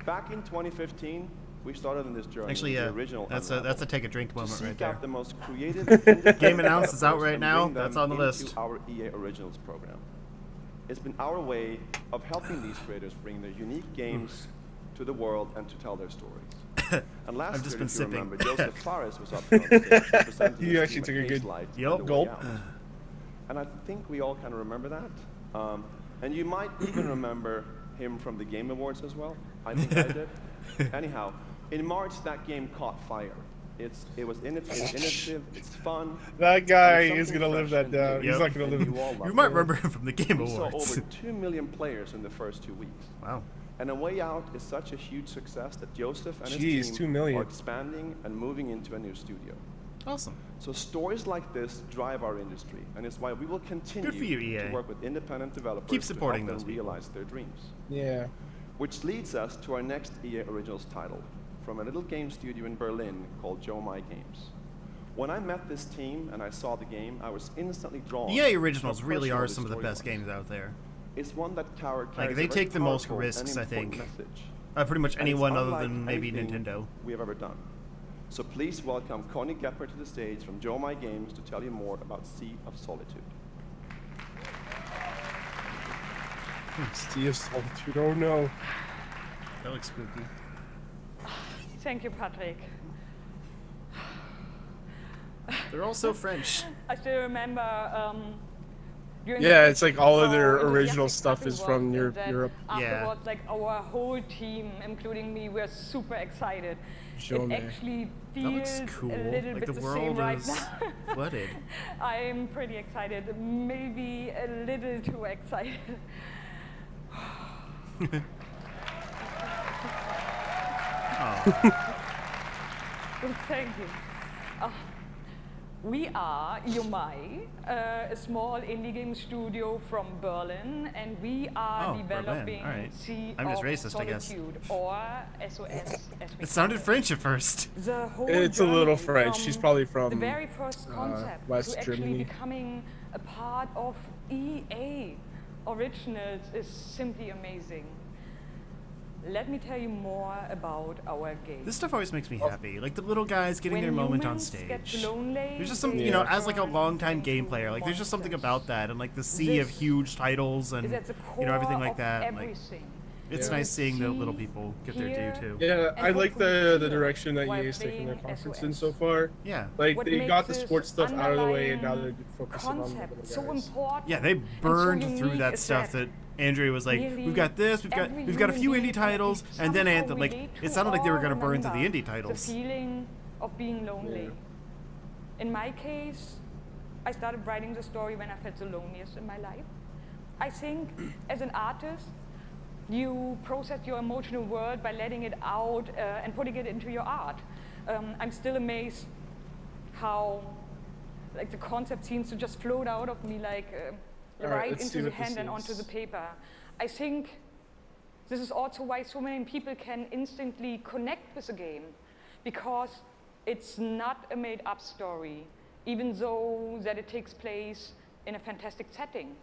Back in 2015, we started on this journey. Actually, with yeah, the original that's Unravel. a take a drink moment Seek right there. out the most creative independent Game announced, it's out developers right and now. bring them That's on the into list. Our EA Originals program. It's been our way of helping these creators bring their unique games to the world and to tell their stories. And last I've just year, been if you sipping. remember, Joseph Fares was up there on stage presenting You his actually team took at a good Hazelight Yup. on the way gulp. out. And I think we all kind of remember that. And you might even remember him from the Game Awards as well. I think I did. Anyhow, in March, that game caught fire. It's innovative, it's fun. That guy and is something gonna live fresh that and down. new, He's not gonna and live. you all You loved might it. remember him from the Game We saw Awards. over 2 million players in the first 2 weeks. Wow. And A Way Out is such a huge success that Joseph and Jeez, his team 2 million. are expanding and moving into a new studio. Awesome. So stories like this drive our industry, and it's why we will continue Good for you, EA. to work with independent developers Keep supporting to help those them people. realize their dreams. Yeah. Which leads us to our next EA Originals title, from a little game studio in Berlin called Jomai Games. When I met this team and I saw the game, I was instantly drawn. EA to Originals how really personal are the some of the story best was. games out there. It's one that carries Like, a they very take the most powerful and risks, I important think. message. Pretty much And anyone it's other unlike than maybe anything Nintendo. we have ever done. So please welcome Connie Gepper to the stage from Jomai Games to tell you more about Sea of Solitude. Sea of Solitude. Oh no. That looks spooky. Thank you, Patrick. They're all so French. I still remember. Yeah, it's like all of their original stuff is from Europe. Afterwards, like our whole team, including me, we're super excited. It actually feels cool. a little Like bit the the world same right is now. flooded. I'm pretty excited, maybe a little too excited. Thank you. We are Yomai, a small indie game studio from Berlin, and we are developing Sea I'm just of racist, I guess. Solitude, or SOS as we It sounded French at first. The whole It's a little journey French. She's probably from the very first concept West to actually Germany. becoming a part of EA Originals is simply amazing. Let me tell you more about our game. This stuff always makes me happy. Like the little guys getting their moment on stage. Lonely, There's just some, you know, as like a longtime game player, like there's just something about that, and like the sea of huge titles and you know everything like that. Like, it's nice seeing the little people get their due too. Yeah, I like the direction that EA is taking their conference in so far. Yeah, like they got the sports stuff out of the way, and now they're focusing on the little guys. Yeah, they burned through that stuff that Andrea was like, we've got this, we've got a few indie titles, and then Anthem. Like, it sounded like they were gonna burn through the indie titles. The feeling of being lonely. In my case, I started writing the story when I felt the loneliest in my life. I think as an artist, you process your emotional world by letting it out and putting it into your art. I'm still amazed how like the concept seems to just float out of me like right into the hand and onto the paper. I think this is also why so many people can instantly connect with the game, because it's not a made-up story, even though that it takes place in a fantastic setting.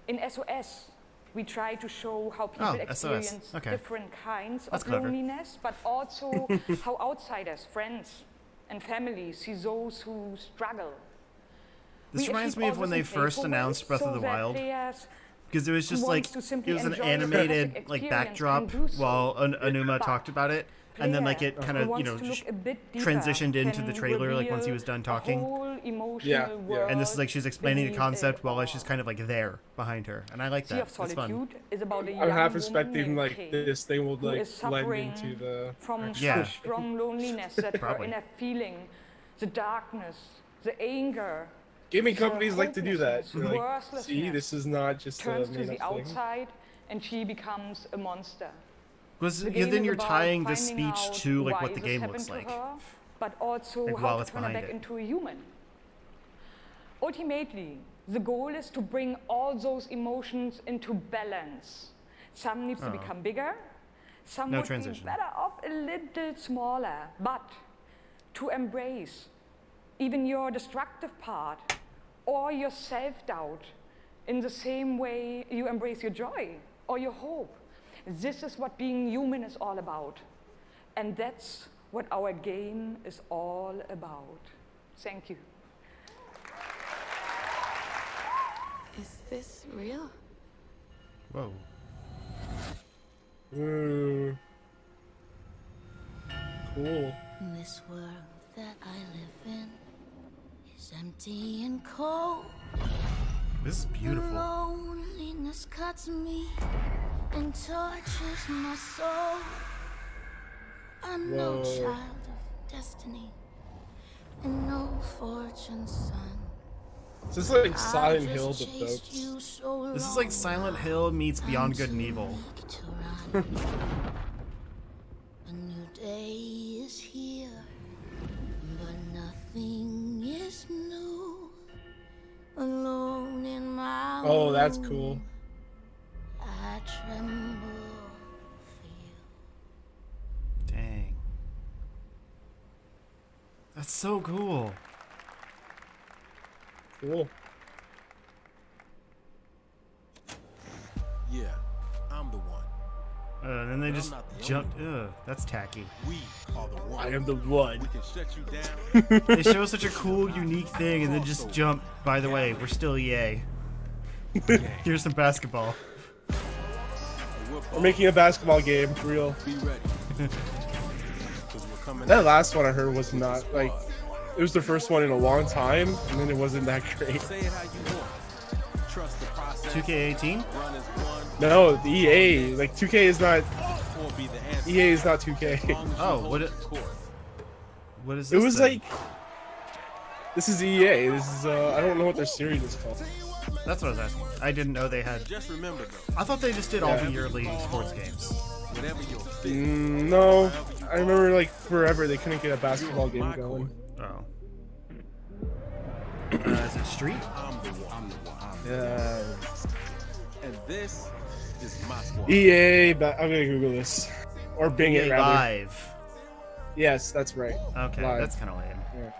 In SOS, we try to show how people experience different kinds of loneliness, but also how outsiders, friends, and families see those who struggle. This reminds me of when they first announced Breath of the Wild, because it was just like, it was an animated like backdrop while Anuma talked about it, and then like it kind of, you know, transitioned into the trailer like once he was done talking. Yeah. And this is like she's explaining the concept while she's kind of like there behind her, and I like that. It's fun. I'm half expecting like this thing will like blend into the from strong loneliness that her inner feeling, the darkness, the anger. Gaming companies like to do that. Like, see, this is not just turns to the outside, and she becomes a monster. Because then you're tying the speech to like what the game looks like, but also like, how to turn her back into a human. Ultimately, the goal is to bring all those emotions into balance. Some needs to become bigger, some would be better off a little smaller, but to embrace even your destructive part or your self-doubt in the same way you embrace your joy or your hope. This is what being human is all about. And that's what our game is all about. Thank you. Is this real? Whoa. Cool. This world that I live in is empty and cold. This is beautiful. Loneliness cuts me and tortures my soul. I'm no child of destiny and no fortune's son. This is like Silent Hill but boats. This is like Silent Hill meets Beyond Good and Evil. A new day is here, but nothing is new. Alone in my Oh, that's cool. I tremble. Dang. That's so cool. Cool. Yeah, I'm the one. And then they just jumped. That's tacky. We are the one. I am the one. We can shut you down. They show such a cool, unique thing, and then just jump. By the way, we're still EA. Here's some basketball. We're making a basketball game for real. Be ready. 'Cause we're coming That out. last one I heard was not like it was the first one in a long time, and then it wasn't that great. Say it how you want. Trust the process. 2K18? Run as one. No, the EA like 2K is not. Or be the answer. EA is not 2K. Oh, what is It this? was thing? like this is EA. This is I don't know what their series is called. That's what I was asking. I didn't know they had. Just remember though. I thought they just did all the yearly sports games. Whatever your fit. No, I remember like forever they couldn't get a basketball game going. Oh. Is it Street? I'm the one. Yeah. And this is my squad. EA, but I'm gonna Google this or Bing it EA rather. Live. Yes, that's right. Okay, Live. that's kind of lame. Yeah.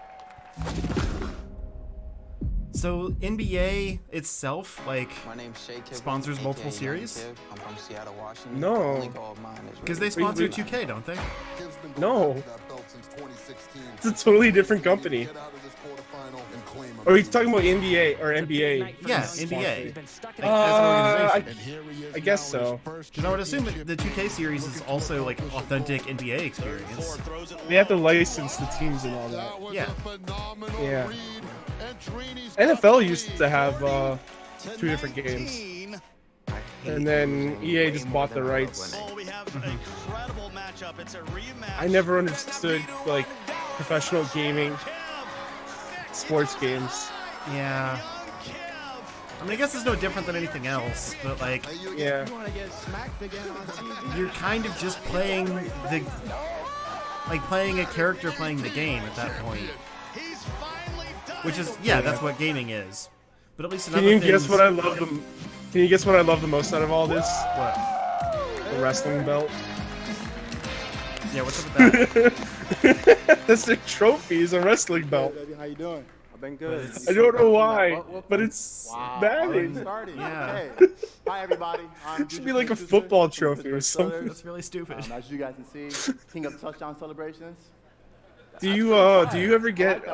So NBA itself, like, My name's Shay Kibble, sponsors multiple aka series? Young Kib. I'm from Seattle, Washington. No. The only goal of mine is Because they really- sponsor 2K, don't they? No. It's a totally different company. Are you talking about NBA or NBA? Yeah, NBA. I guess so. Because I would assume that the 2K series is also like authentic NBA experience. They have to license the teams and all that. Yeah. Yeah. NFL used to have 2 different games. And then EA just bought the rights. I never understood like professional gaming sports games. Yeah. I mean, I guess it's no different than anything else, but like, yeah, you're kind of just playing the, like playing a character playing the game at that point. Which is, yeah, that's what gaming is. But at least in Can other you things, guess what I love the? Can you guess what I love the most out of all this? What? The wrestling belt. Yeah, what's up with that? That's the trophy is a wrestling belt. How you doing? I've been good. I don't know why, but it's bad. Yeah. Hi everybody. It should be like a football trophy or something. That's really stupid. As you guys can see, King of Touchdown Celebrations. Do you ever get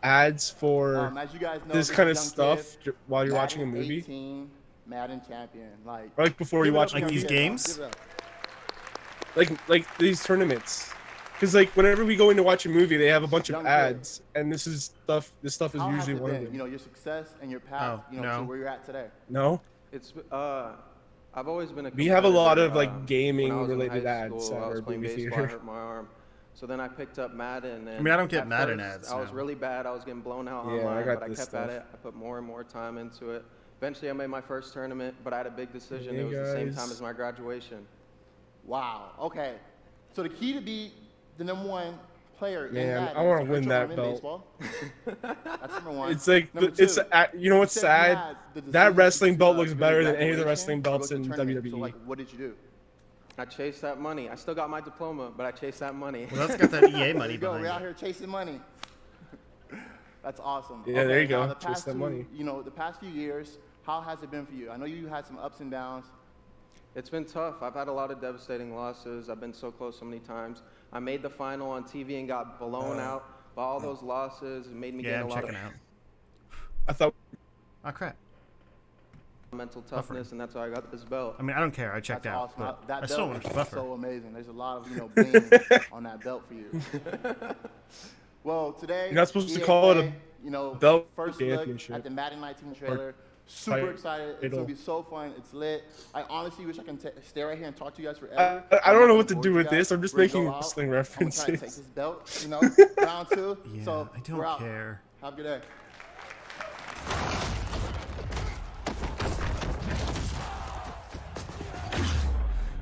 ads for As you guys know, this this kind of young stuff kid, while you're watching a Madden movie? 18, Madden champion, like Or like before you give it watch up, like these give it up, games? give it up. Like these tournaments. Because like whenever we go in to watch a movie, they have a bunch of Young kid. ads, and this stuff is How has usually it one of been? them. You know, your success and your path, Oh, you know, no. to where you're at today. No, It's I've always been a. we have a lot of competitor, like gaming when I was in related high ads school, at I our was playing movie baseball, I theater. hurt my arm. So then I picked up Madden. And I mean, I don't get at Madden first, ads I was now. really bad. I was getting blown out Yeah, I online, got but I this kept stuff. at it. I put more and more time into it. Eventually, I made my first tournament, but I had a big decision. Hey, it was the same guys. time as my graduation. Wow. Okay. So the key to be the #1 player in Man, Madden I wanna is win virtual that arm in belt. baseball. That's #1. It's like Number it's two, you know what's you said you sad? had the That decision wrestling belt to, looks go to better than any of the graduation wrestling or go belts to in tournament. WWE. So like, what did you do? I chased that money. I still got my diploma, but I chased that money. Well, that's got that EA money There you go. behind We're out it. here chasing money. That's awesome. Yeah, there you now go. the Chase past that two- money. You know, the past few years, how has it been for you? I know you had some ups and downs. It's been tough. I've had a lot of devastating losses. I've been so close so many times. I made the final on TV and got blown out by all those losses. It made me Yeah, gain I'm a lot checking of out. I thought. Oh crap. mental toughness, and that's why I got this belt. I mean, I don't care. I checked That's out, awesome. but That I still belt want to is buffer. so amazing. There's a lot of bling on that belt for you. Well, today You're not supposed to EA call it a Play, belt first look championship. at the Madden 19 trailer. Super excited. It's gonna be so fun. It's lit. I honestly wish I can stay right here and talk to you guys forever. I don't know what to I'm do with looking this. I'm just forward to making you guys. wrestling I'm gonna try to take references. this belt, round 2. Yeah, so I don't we're out. care. Have a good day.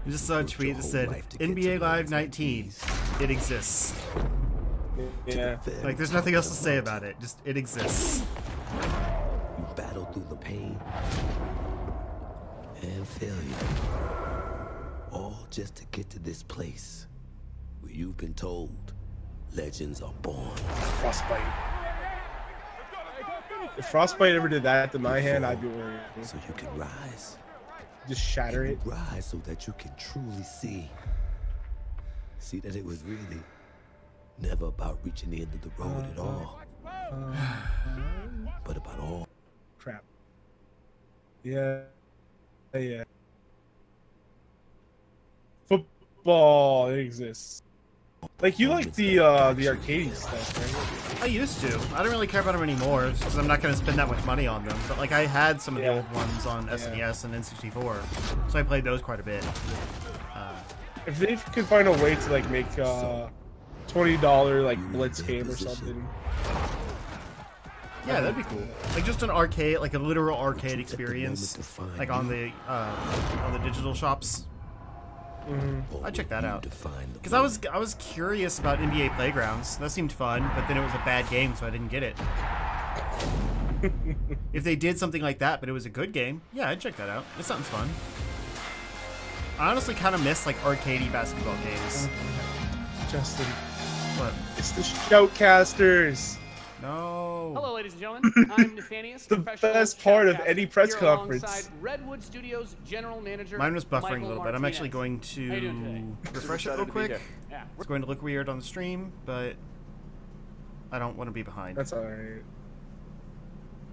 I just saw a tweet that said NBA Live 19. It exists. Yeah. Like, there's nothing else to say about it. Just, it exists. You battle through the pain and failure, all just to get to this place where you've been told legends are born. Frostbite. If Frostbite ever did that to my hand, I'd be worried. So you can rise. Just shatter it. Rise so that you can truly see that it was really never about reaching the end of the road at all, but about all. Crap. Yeah. Yeah. football exists. Like you like the arcade stuff, right? I used to. I don't really care about them anymore because I'm not going to spend that much money on them. But like I had some of the old ones on SNES and N64, so I played those quite a bit. If they could find a way to like make $20 like Blitz game or something. Yeah, that'd be cool. Like just an arcade, like a literal arcade experience, like on the digital shops. I'd check that out. Because I was curious about NBA Playgrounds. That seemed fun, but then it was a bad game, so I didn't get it. If they did something like that, but it was a good game, yeah, I'd check that out. It sounds fun. I honestly kind of miss like arcadey basketball games. Justin, what? It's the Shoutcasters. No. Hello, ladies and gentlemen. I'm Nathanius, the best part of any press conference. Redwood Studios General Manager. Mine was buffering Michael a little bit. I'm actually going to refresh it real quick. Yeah. It's going to look weird on the stream, but I don't want to be behind. That's alright.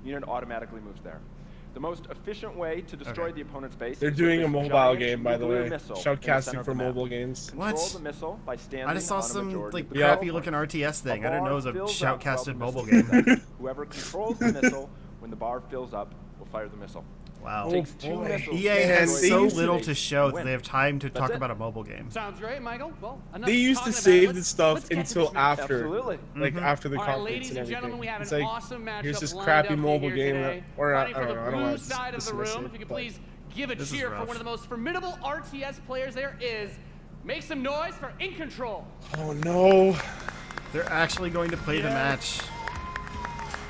Unit automatically moves there. The most efficient way to destroy the opponent's base. They're doing a mobile game, by the way. Shoutcasting for mobile games. What? Control the missile by standing I just saw on a some majority like of the crappy bar. looking RTS thing. I didn't know it was a fills up while the shoutcasted missile mobile fills game. up. Whoever controls the missile when the bar fills up will fire the missile. Wow. It takes 2 missiles EA to has destroy so the little base to show that win. they have time to That's talk it. about a mobile game. Sounds great, Michael. Well, enough They used to talking about save it. the stuff Let's get to until this after, Absolutely. like after the All right, conference ladies and and everything. gentlemen, we have It's an like, awesome matchup here's this lined crappy up mobile here game, today. or I Fighting for don't the know, I don't blue want to side of the dismiss room. it, If you could but please give a This is cheer for rough. one of the most formidable RTS players there is. Make some noise for In Control. Oh no! They're actually going to play the match.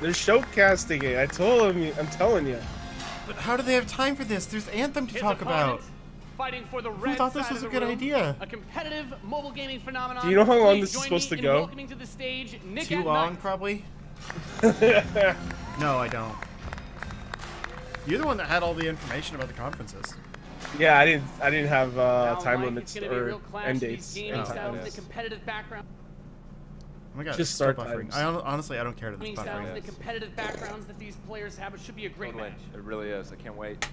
They're shoutcasting it. I told him. I'm telling you. But how do they have time for this? There's Anthem to His talk about. opponent Fighting for the Who red thought this side was of a the good room, idea? A competitive mobile gaming phenomenon. Do you know how long Please this is join supposed me to in go? welcoming to the stage Nick Too at long, Night. probably? No, I don't. You're the one that had all the information about the conferences. Yeah, I didn't have time Mike, limits it's gonna be a or real clash end of these dates. gaming and styles time. in the competitive background. Oh my god, Just it's still start buffering. times. Honestly, I don't care that it's Gaming styles buffering. and the competitive backgrounds that these players have. It should be a great match. It really is. I can't wait.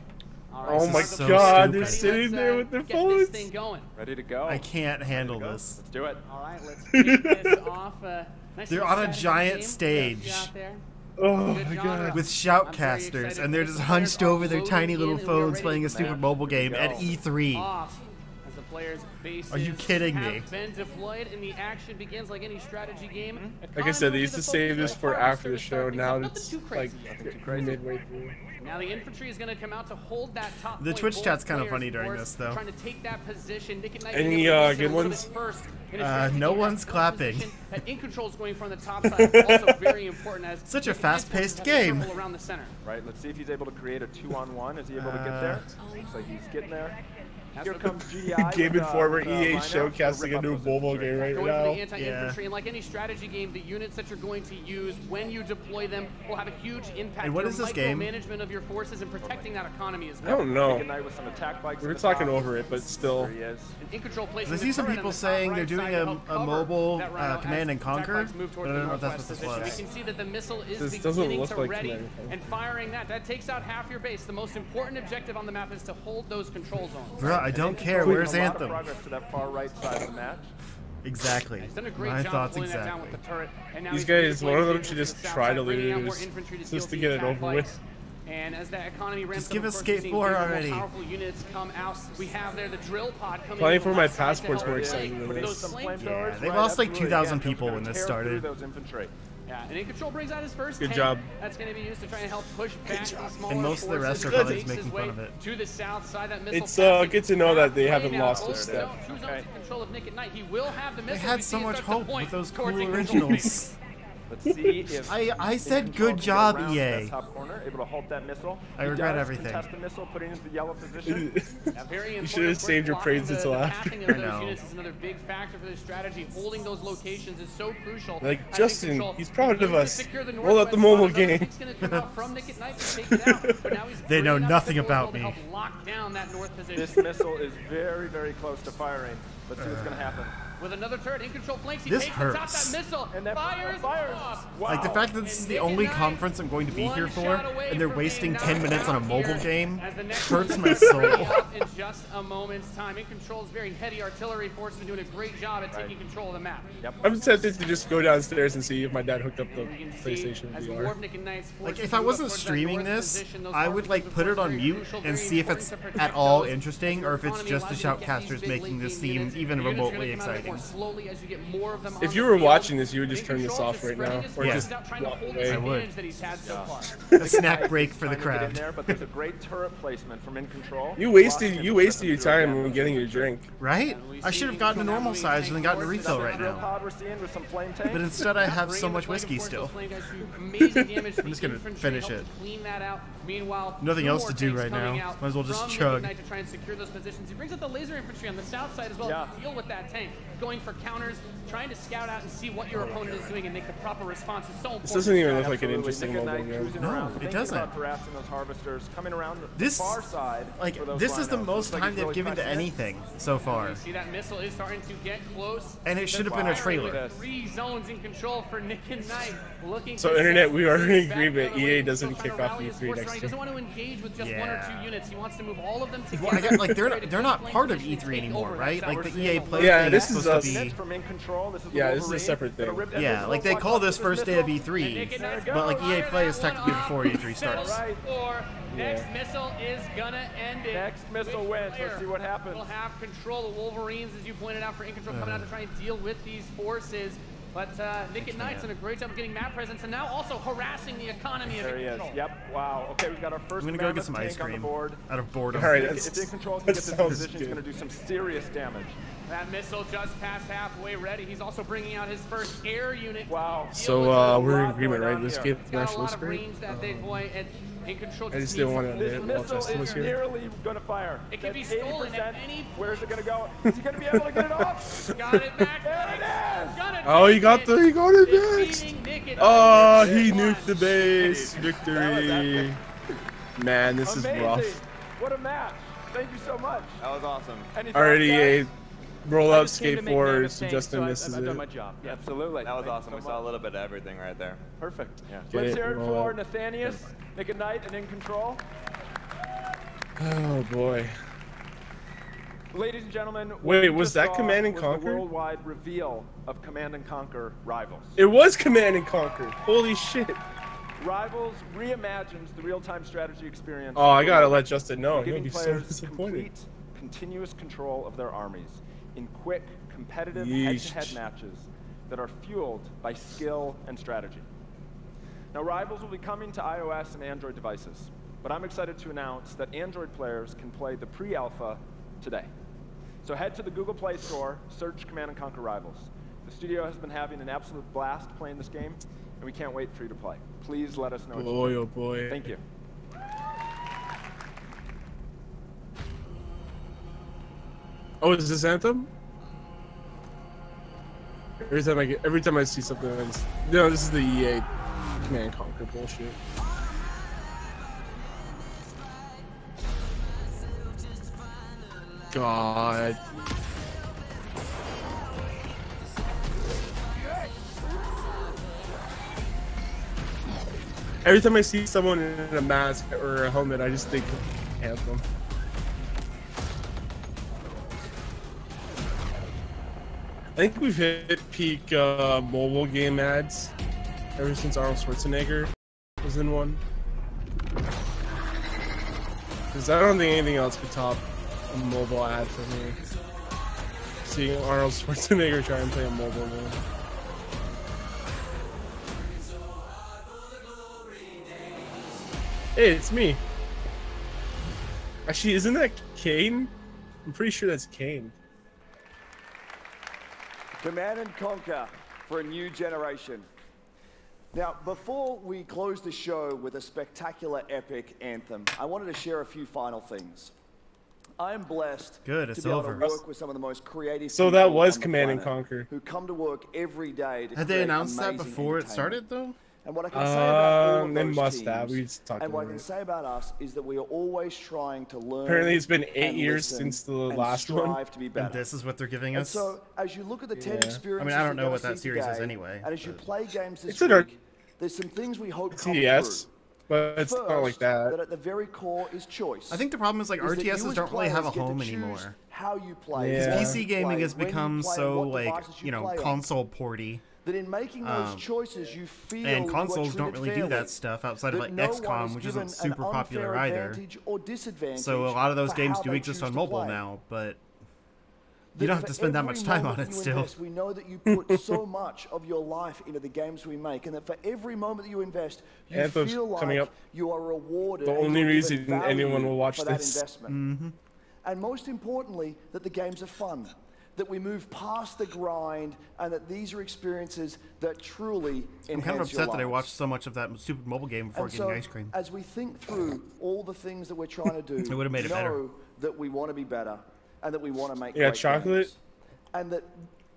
All Oh right, my so god, stupid. they're sitting there with their get this phones. thing going. Ready to go. I can't handle this. Let's do it. All right, let's kick this off. Nice They're little on a strategy giant game. stage. You out there. Oh Good my genre. god. With I'm very shoutcasters, excited and they're for just this. hunched Players over their are tiny loading little in, and we are phones ready playing to a stupid match. mobile game at Go. E3. Off as the players' bases Are you kidding me? have been deployed and the action begins like any strategy game. Like I said, they Economy used will to be the save this focus for of the after the show. start, Now nothing it's too like crazy. midway through. Now the infantry is going to come out to hold that top The point. Twitch Both chat's kinda players, funny of during course, this, though. Trying to take that position. Nick and Knight Any, being able to good a little ones? bit first in a strategy No game. one's That clapping. position That In Control is going from the top side. Also very important as Such a Nick and Knight's fast-paced forces have a game. circle around the center. Right, let's see if he's able to create a 2-on-1. Is he able to get there? Looks like he's getting there. Here comes GI. Game with, Informer with, EA lineup. showcasing Rip a up new those mobile infantry. game right Going for the now. anti-infantry, and like any strategy game, the units that you're going to use when you deploy them will have a huge impact. And what Your is this game? Micromanagement of your forces and protecting that economy as I well. don't know. Nick and Knight with some attack bikes We were at the talking top. over it, but still. There he is. In Control I placing see the some turret people on the top saying they're right doing side to help a cover mobile that rhino Command as and Conquer. attack bikes move I towards don't the know if that's northwest what this position. was. We can see that the missile is This doesn't beginning look to like ready Command and Conquer. and firing that. That takes out half your base. The most important objective on the map is to hold those control zones. Bruh, I don't care. Making Where's a lot of Anthem? progress to that far right side of the match. Exactly. He's done a great My job thoughts pulling that down exactly. with the turret. And now These he's guys, redeploying one of them vehicles should to just the south try side, to bringing out more lose, infantry to just deal to get it attack over with. bikes. And as that economy ramps Just up, give of us course, Skate we're seeing 4 bigger, more already. powerful units come out. We have there the drill pod coming Playing in for on my the left side to passport's help more take exciting than those this. flank Yeah, doors. they Right, lost like absolutely. 2,000 Again, people just when gonna this tear through started. those infantry. Yeah, and In Control brings out his first Good tank. job. That's going to be used to try and help push back some smaller And most of the rest forces are as probably he just makes his making fun way of it. to the south side. That missile It's passing good to know that they halfway haven't now. lost Both a step. zones in control of Nick at Night. He will have the They missile. had We so see it much starts to hope point with those towards cool In Control's originals. base. Let's see if I said In good Control can get job, around EA. that top corner, able to halt that missile. I He regret does everything. contest the missile, putting it into the yellow position. Yeah, very You should have important. saved your Blocking praise until the after. passing of I those know. units is another big factor for this strategy. Holding those locations is so crucial. Like, As In Justin, Control he's proud of begins to us. secure the Roll out the northwest mobile spot. Another game. kick's gonna come out from Nick at Night to take it out, but now he's They know bringing up nothing Triple about Eagle to me. help lock down that north position. This missile is very, very close to firing. Let's see what's going to happen. with another turret. In control flanks. He This takes the top hurts. that missile. And then fires off. Like the fact that this is the only conference I'm going to be here for, and they're wasting 10 minutes on a mobile game, hurts my soul. In just a moment's time. In control's very heady artillery force been doing a great job at taking control of the map. Yep. I'm tempted to just go downstairs and see if my dad hooked up the PlayStation VR. Like if I wasn't streaming this, I would like put it on mute and see if it's at all interesting or if it's just the shoutcasters making this seem even remotely exciting. If you were watching this, you would just turn this off right now, or just walk away. I would. A snack break for the crowd. But there's a great turret placement from In Control. You wasted your time when getting your drink. Right? I should have gotten a normal size and then gotten a refill right now. But instead I have so much whiskey still. I'm just gonna finish it. Meanwhile, nothing else to do right now. Might as well just chug. To try and secure those positions. He brings up the laser infantry on the south side as well to deal with that tank. Going for counters, trying to scout out and see what your opponent is doing and make the proper response is so important. This doesn't even look like an interesting mobile game. No, it doesn't. This, like, this is the most time they've given to anything so far. You see that missile is starting to get close. And it should have been a trailer. 3 zones in control for Nick and Knight. Looking So internet, we are in agreement. EA doesn't kick off E3 next He year. doesn't want to engage with just 1 or 2 units. He wants to move all of them together. Well, I guess, like they're not part of E3 anymore, right? Like the EA Play yeah, thing this is is supposed to be. Yeah, this is a separate thing. Yeah, like they call this first day of E3, but like EA Play is technically before E3 starts. Next missile is gonna end it. Next missile wins. Let's see what happens. We'll have control. The Wolverines, as you pointed out, for In Control coming out to try and deal with these forces. But Nick and Knight's done a great job of getting map presence and now also harassing the economy of There he is. Yep. Wow. Okay, we've got our first. I'm gonna go get some ice cream out of boredom. All right, if In Control can get this position, he's gonna do some serious damage. That missile just past halfway ready. He's also bringing out his first air unit. Wow. So we're in agreement, right? This game national screen. In Control. I just didn't want to admit while Justin was here. Nearly gonna fire. It can be stolen at any. Where's it gonna go? Is he gonna be able to get it off? Got it back. There it is. Oh, he got it back. Oh, he nuked the base. Victory. Man, this is rough. What a match. Thank you so much. That was awesome. Already a roll up skateboard, so Justin misses I've done it. my job. Yeah, absolutely. That was awesome. We saw a little bit of everything right there. Perfect. Yeah. Let's hear it for Nathanius, Nick and Knight, and In Control. Oh boy. Ladies and gentlemen, wait, was that Command and Conquer? The worldwide reveal of Command and Conquer Rivals. It was Command and Conquer. Holy shit. Rivals reimagines the real-time strategy experience. Oh, I gotta let Justin know. He'll Giving be so players disappointed. complete, continuous control of their armies in quick, competitive Yeesh. head-to-head matches that are fueled by skill and strategy. Now, Rivals will be coming to iOS and Android devices, but I'm excited to announce that Android players can play the pre-alpha today. So head to the Google Play Store, search Command & Conquer Rivals. The studio has been having an absolute blast playing this game, and we can't wait for you to play. Please let us know. Boy, oh boy. Thank you. Oh, is this Anthem? Every time I see something, no, this is the EA Command & Conquer bullshit. God. Every time I see someone in a mask or a helmet, I just think Anthem. I think we've hit peak mobile game ads ever since Arnold Schwarzenegger was in one. Because I don't think anything else could top a mobile ad for me. Seeing Arnold Schwarzenegger try and play a mobile game. Hey, it's me. Actually, isn't that Kane? I'm pretty sure that's Kane. Command & Conquer for a new generation. Now, before we close the show with a spectacular epic anthem, I wanted to share a few final things. I am blessed to be able to work with some of the most creative So that people was on the Command & planet Conquer. who come to work every day to Had they create announced that amazing before it entertainment. started, though? And what I can say about all of they those must teams, have. We just talked and what I about can it. say about us is that we are always trying to learn. Apparently it's been 8 and years listen since the and last one. strive to be better. And this is what they're giving And us. so, as you look at the 10 Yeah. experiences, I mean, I don't know you're what gonna that see series is today, anyway, And as you but- play games this It's a dark- week, there's some things we hope come TS, through. but it's not like First, that. at the very core is choice. I think the problem is like that you RTSs as don't really have a players get to home choose anymore. How you play, Yeah. Because PC gaming has when you become play, so what like, devices you play on. console porty. That in making those choices, you feel And you are consoles don't treated really do fairly, that stuff outside of that like no one XCOM, is which given isn't super an popular unfair either. advantage or disadvantage So a lot of those for games how do they exist choose on to mobile play. now, but you That don't have for to spend that every much time on moment it you still. invest, we know that you put so much of your life into the games we make, and that for every moment that you invest, you Anthem's feel like coming up. you are rewarded. The and only you're reason given value anyone will watch for that this. investment. Mm-hmm. And most importantly, that the games are fun, that we move past the grind, and that these are experiences that truly enhance I'm kind of your upset that I lives. watched so much of that stupid mobile game before And getting so, ice cream. as we think through all the things that we're trying to do, It would've made it know better. that we want to be better and that we want to make Yeah, great chocolate. games. And that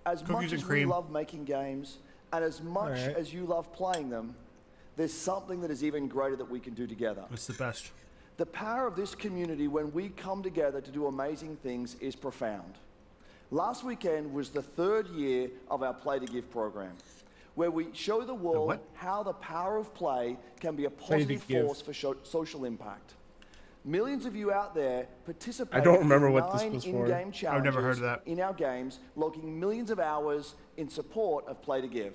as Cookies much and as we cream. love making games and as much Alright. as you love playing them, there's something that is even greater that we can do together. It's the best. The power of this community when we come together to do amazing things is profound. Last weekend was the 3rd year of our Play to Give program, where we show the world what? how the power of play can be a Play to positive Give. force for social impact. Millions of you out there participate I don't remember in what this 9 was for. in-game I've never heard challenges of that. in our games, logging millions of hours in support of Play to Give.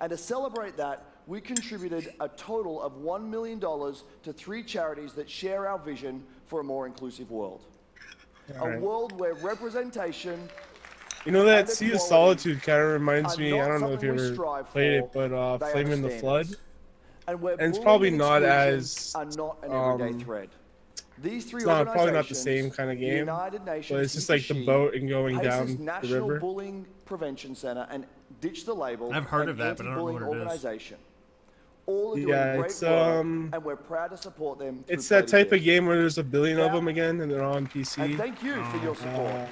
And to celebrate that, we contributed a total of $1 million to 3 charities that share our vision for a more inclusive world. A Alright. world where representation You know that and Sea of equality Solitude kind of reminds are me. not I don't know if something you we ever strive played for, it, but they Flame in the understand Flood. us. And, where And it's bullying probably and not exclusion as, are not an everyday um, thread. These 3 It's not probably not the organizations, same kind of the game, United Nations, but it's just like the HEC, boat and going Pace's down the National river. Bullying Prevention Center, and Ditch the Label, I've heard an of that, but I don't know anti-bullying what it is. organization. All are doing Yeah, great it's, work, and we're proud to support them. through It's that Play to type of Give. game where there's a billion of Yeah. them again, and they're all on PC. And thank you for your support.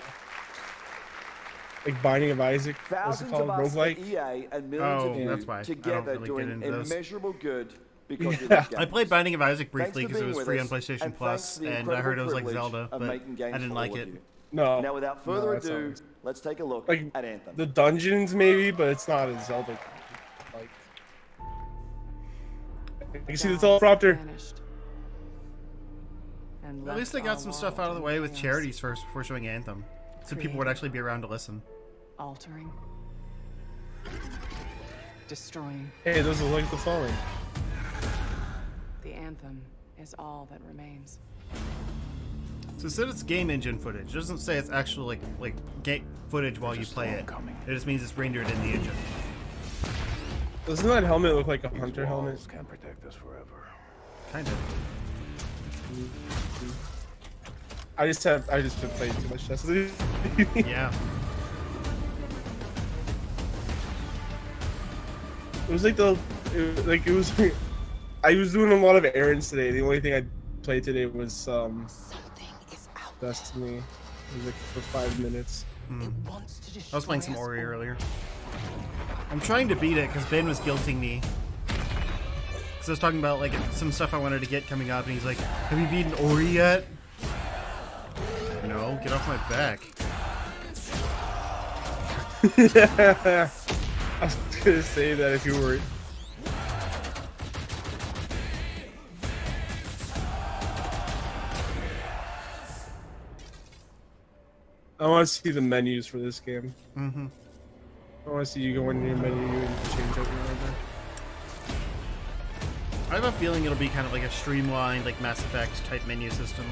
Like Binding of Isaac, what's it Thousands called? of us at Roguelike? EA and millions Oh, of you that's why I don't together really doing get into those. immeasurable good because of Yeah. these games. I played Binding of Isaac Thanks briefly for because it being was with free on us, PlayStation and Plus, thanks for the and I heard it was like incredible Zelda, privilege but of making games I didn't for like all it. of you. No. Now, without No, further that's ado, not- let's take a look Like at Anthem. the dungeons, maybe, but it's not as Zelda. Like, you can see the teleprompter. At least they got some stuff out of the way with charities first before showing Anthem, so people would actually be around to listen. Altering. Destroying. Hey, those are like the fallen. The anthem is all that remains. So it said it's game engine footage. It doesn't say it's actual like game footage while you play it. It just means it's rendered in the engine. Doesn't that helmet look like a hunter helmet? Can't protect us forever. Kind of. I just been playing too much Destiny. Yeah. It was like it was. I was doing a lot of errands today. The only thing I played today was Destiny. It was like for 5 minutes. I was playing some Ori earlier. I'm trying to beat it because Ben was guilting me. Because I was talking about like some stuff I wanted to get coming up, and he's like, "Have you beaten Ori yet?" No, get off my back. I was gonna say that if you were. I want to see the menus for this game. Mm-hmm. I want to see you go into your menu and change out your order. I have a feeling it'll be kind of like a streamlined, like Mass Effect type menu system.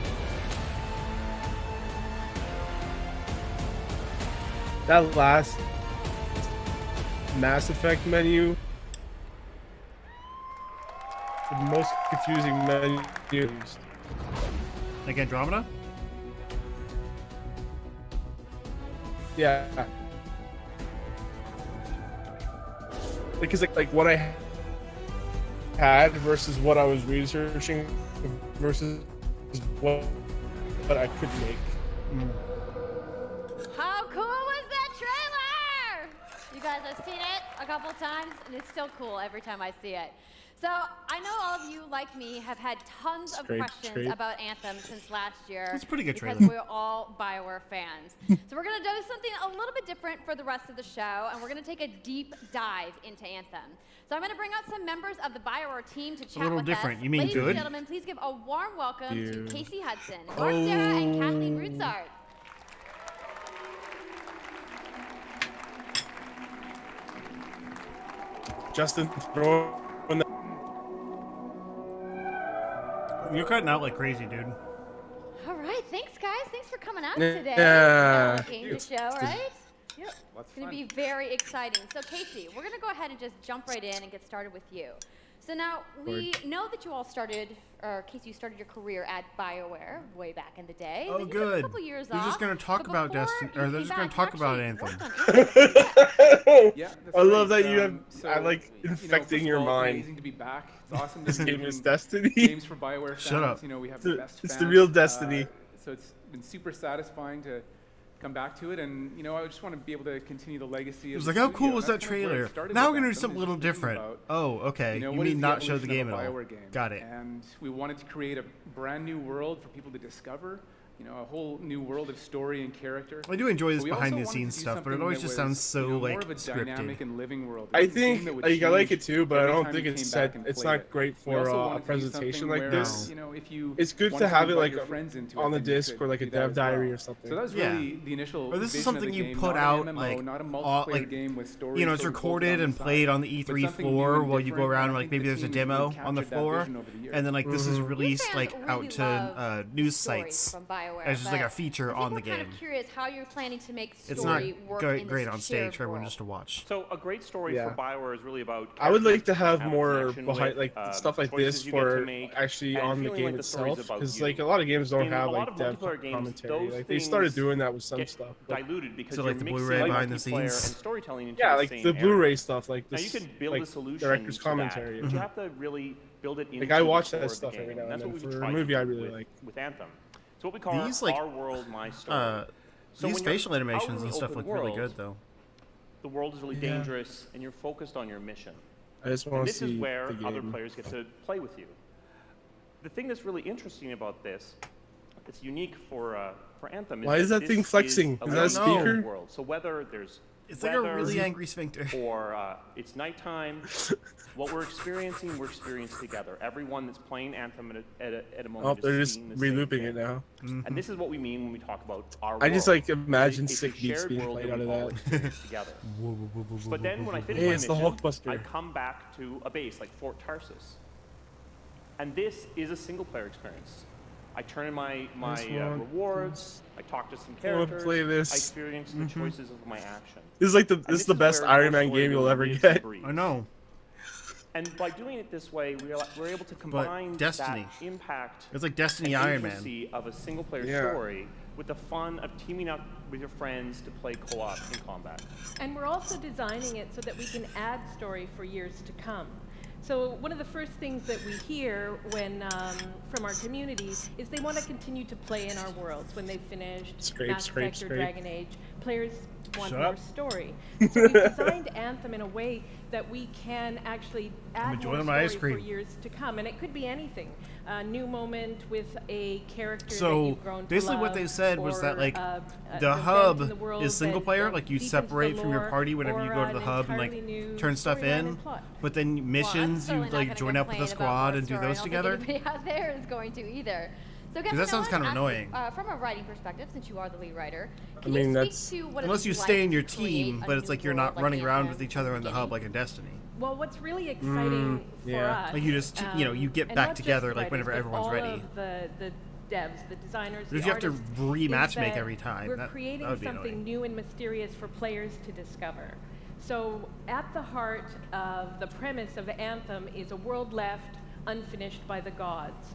That last Mass Effect menu, the most confusing menu. Like Andromeda? Yeah. Because like what I had versus what I was researching versus what I could make. How cool was that trailer? You guys have seen it? a couple times, and it's still cool every time I see it. So I know all of you, like me, have had tons of questions about Anthem since last year. It's a pretty good because trailer. we're all BioWare fans. So we're going to do something a little bit different for the rest of the show, and we're going to take a deep dive into Anthem. So I'm going to bring out some members of the BioWare team to chat with us. A little different. You mean Ladies good? and gentlemen, please give a warm welcome to Casey Hudson, Mark Oh. Serra, and Kathleen Rutzart. Justin, throw in the You're cutting out like crazy, dude. All right, thanks guys. Thanks for coming out Yeah. today. Yeah. Game to show, right? Yep. Lots It's going to be very exciting. So Casey, we're going to go ahead and just jump right in and get started with you. So now, we know that you all started, or Casey, you started your career at BioWare way back in the day. Oh, Then you good. took a couple years They're off. just going to talk but about before Destiny, you or they're came just going back, to talk you about actually Anthem. worked on Yeah, that's I love right. that you have. So, I like infecting first your of all, mind. It's amazing to be back. It's awesome to This be game doing is Destiny. games for BioWare fans. Shut up. You know, we have It's the the- best it's fans. the real Destiny. So it's been super satisfying to come back to it, and you know, I just want to be able to continue the legacy. It was of like, the how cool studio. was That's that kind of where it trailer? started Now with we're going to do Anthem, something a little is thinking different. about, Oh, okay. you know, You what is mean the not show the evolution game of at a all. BioWare game? Got it. And we wanted to create a brand new world for people to discover. You know, a whole new world of story and character. I do enjoy this But we also behind-the-scenes wanted to do stuff, but it something always that just was, sounds so, you know, like, more of a scripted. dynamic and living world. I This is a game think that would like I like it change too, but I every don't time think you it's came set. back and It's played not it. great We for also a wanted to do presentation something like where, this. you know, if you It's good wanted to have it invite like your friends into on it, the then you disc could or like a do that dev as well. diary or something. So that was Yeah. really the initial Or this is vision something of the you game, put not an out MMO, like, not a all, multiplayer like game with story you know, it's sort of recorded bolted on and the played side, on the but E3 something new floor and while you go different, around, and I like think maybe the there's a team has really demo on the captured that floor, vision over the years. and then like this is released fans like really out to love news stories sites from BioWare, as just like a but feature I think on the we're kind game. of curious how you're planning to make story It's not work great, in great this on shared stage for everyone world. just to watch. So a great story Yeah. for BioWare is really about. I would like to have characters more connection behind, with, like stuff like choices this you get to for make, actually and on the feeling game like the story's itself, about because you. like a lot of games don't In a have lot like of dev multiplayer games, commentary. those Like they started things doing that with some get stuff. but- diluted because So, you're like, the mixing Blu-ray behind the multiplayer and scenes? storytelling into Yeah, the like same the area. Blu-ray stuff, like Now this, you can build like a solution director's to commentary. that, but you have to really build it into Like I watch the core that of the stuff game, every now and that's then what we for a tried to movie I do really with, like. with Anthem. It's what we call These like our world, my story. So these when you're facial out in animations the and stuff open look really world, good though. The world is really Yeah. dangerous, and you're focused on your mission. I just And want to this is see where the other game. players get to play with you. The thing that's really interesting about this, that's unique for Anthem, Why is that this thing flexing? a Is that a living speaker? world. So whether there's It's like a weather really angry sphincter. or it's nighttime, what we're experiencing together. Everyone that's playing Anthem at a moment Oh, is they're just seeing the same relooping thing. it now. And this is what we mean when we talk about our I just world. like imagine It's a sick beats shared being world played that out we of all that. experience together. But then when I finish Hey, my it's the mission, Hulkbuster. I come back to a base like Fort Tarsus. And this is a single-player experience. I turn in my This one. rewards, I talk to some I wanna characters, play this. I experience the Mhm. choices of my action. This is like the And this is the best where Iron our Man story game you'll really ever lives get. and breathes. I know. And by doing it this way, we're able to combine Destiny. that impact. It's like Destiny and Iron Man. agency of a single-player Yeah. story with the fun of teaming up with your friends to play co-op in combat. And we're also designing it so that we can add story for years to come. So one of the first things that we hear when from our community is they want to continue to play in our worlds when they've finished Scrape, Mass scrape, Effect or scrape. Dragon Age. Players want Shut more up. story. So we've designed Anthem in a way that we can actually add more enjoying my story ice cream. for years to come. And it could be anything. A new moment with a character that So you've grown to basically, what love, they said was that or, like an the event hub in the world is single that, player, like you deepens the separate from your lore, party whenever you or go to the an hub and entirely new like turn stuff storyline in. and plot. But then missions, Well, I'm you certainly like not join gonna up with the complain about squad more and do story. those I don't together. think anybody out there is going to either. So, guys, that sounds kind of annoying. From a writing perspective, since you are the lead writer, I can mean, you that's speak to what unless it's you like stay in your to create team, a but it's new like you're world not like running around Anthem with each other in the hub like in Destiny. Well, what's really exciting for yeah. us, Like you just you know you get and back not just together the like whenever writers, but everyone's all ready. of the devs, the designers, But if the you have to artists, rematch is make that every time, we're that creating would be something annoying. new and mysterious for players to discover. So at the heart of the premise of Anthem is a world left unfinished by the gods.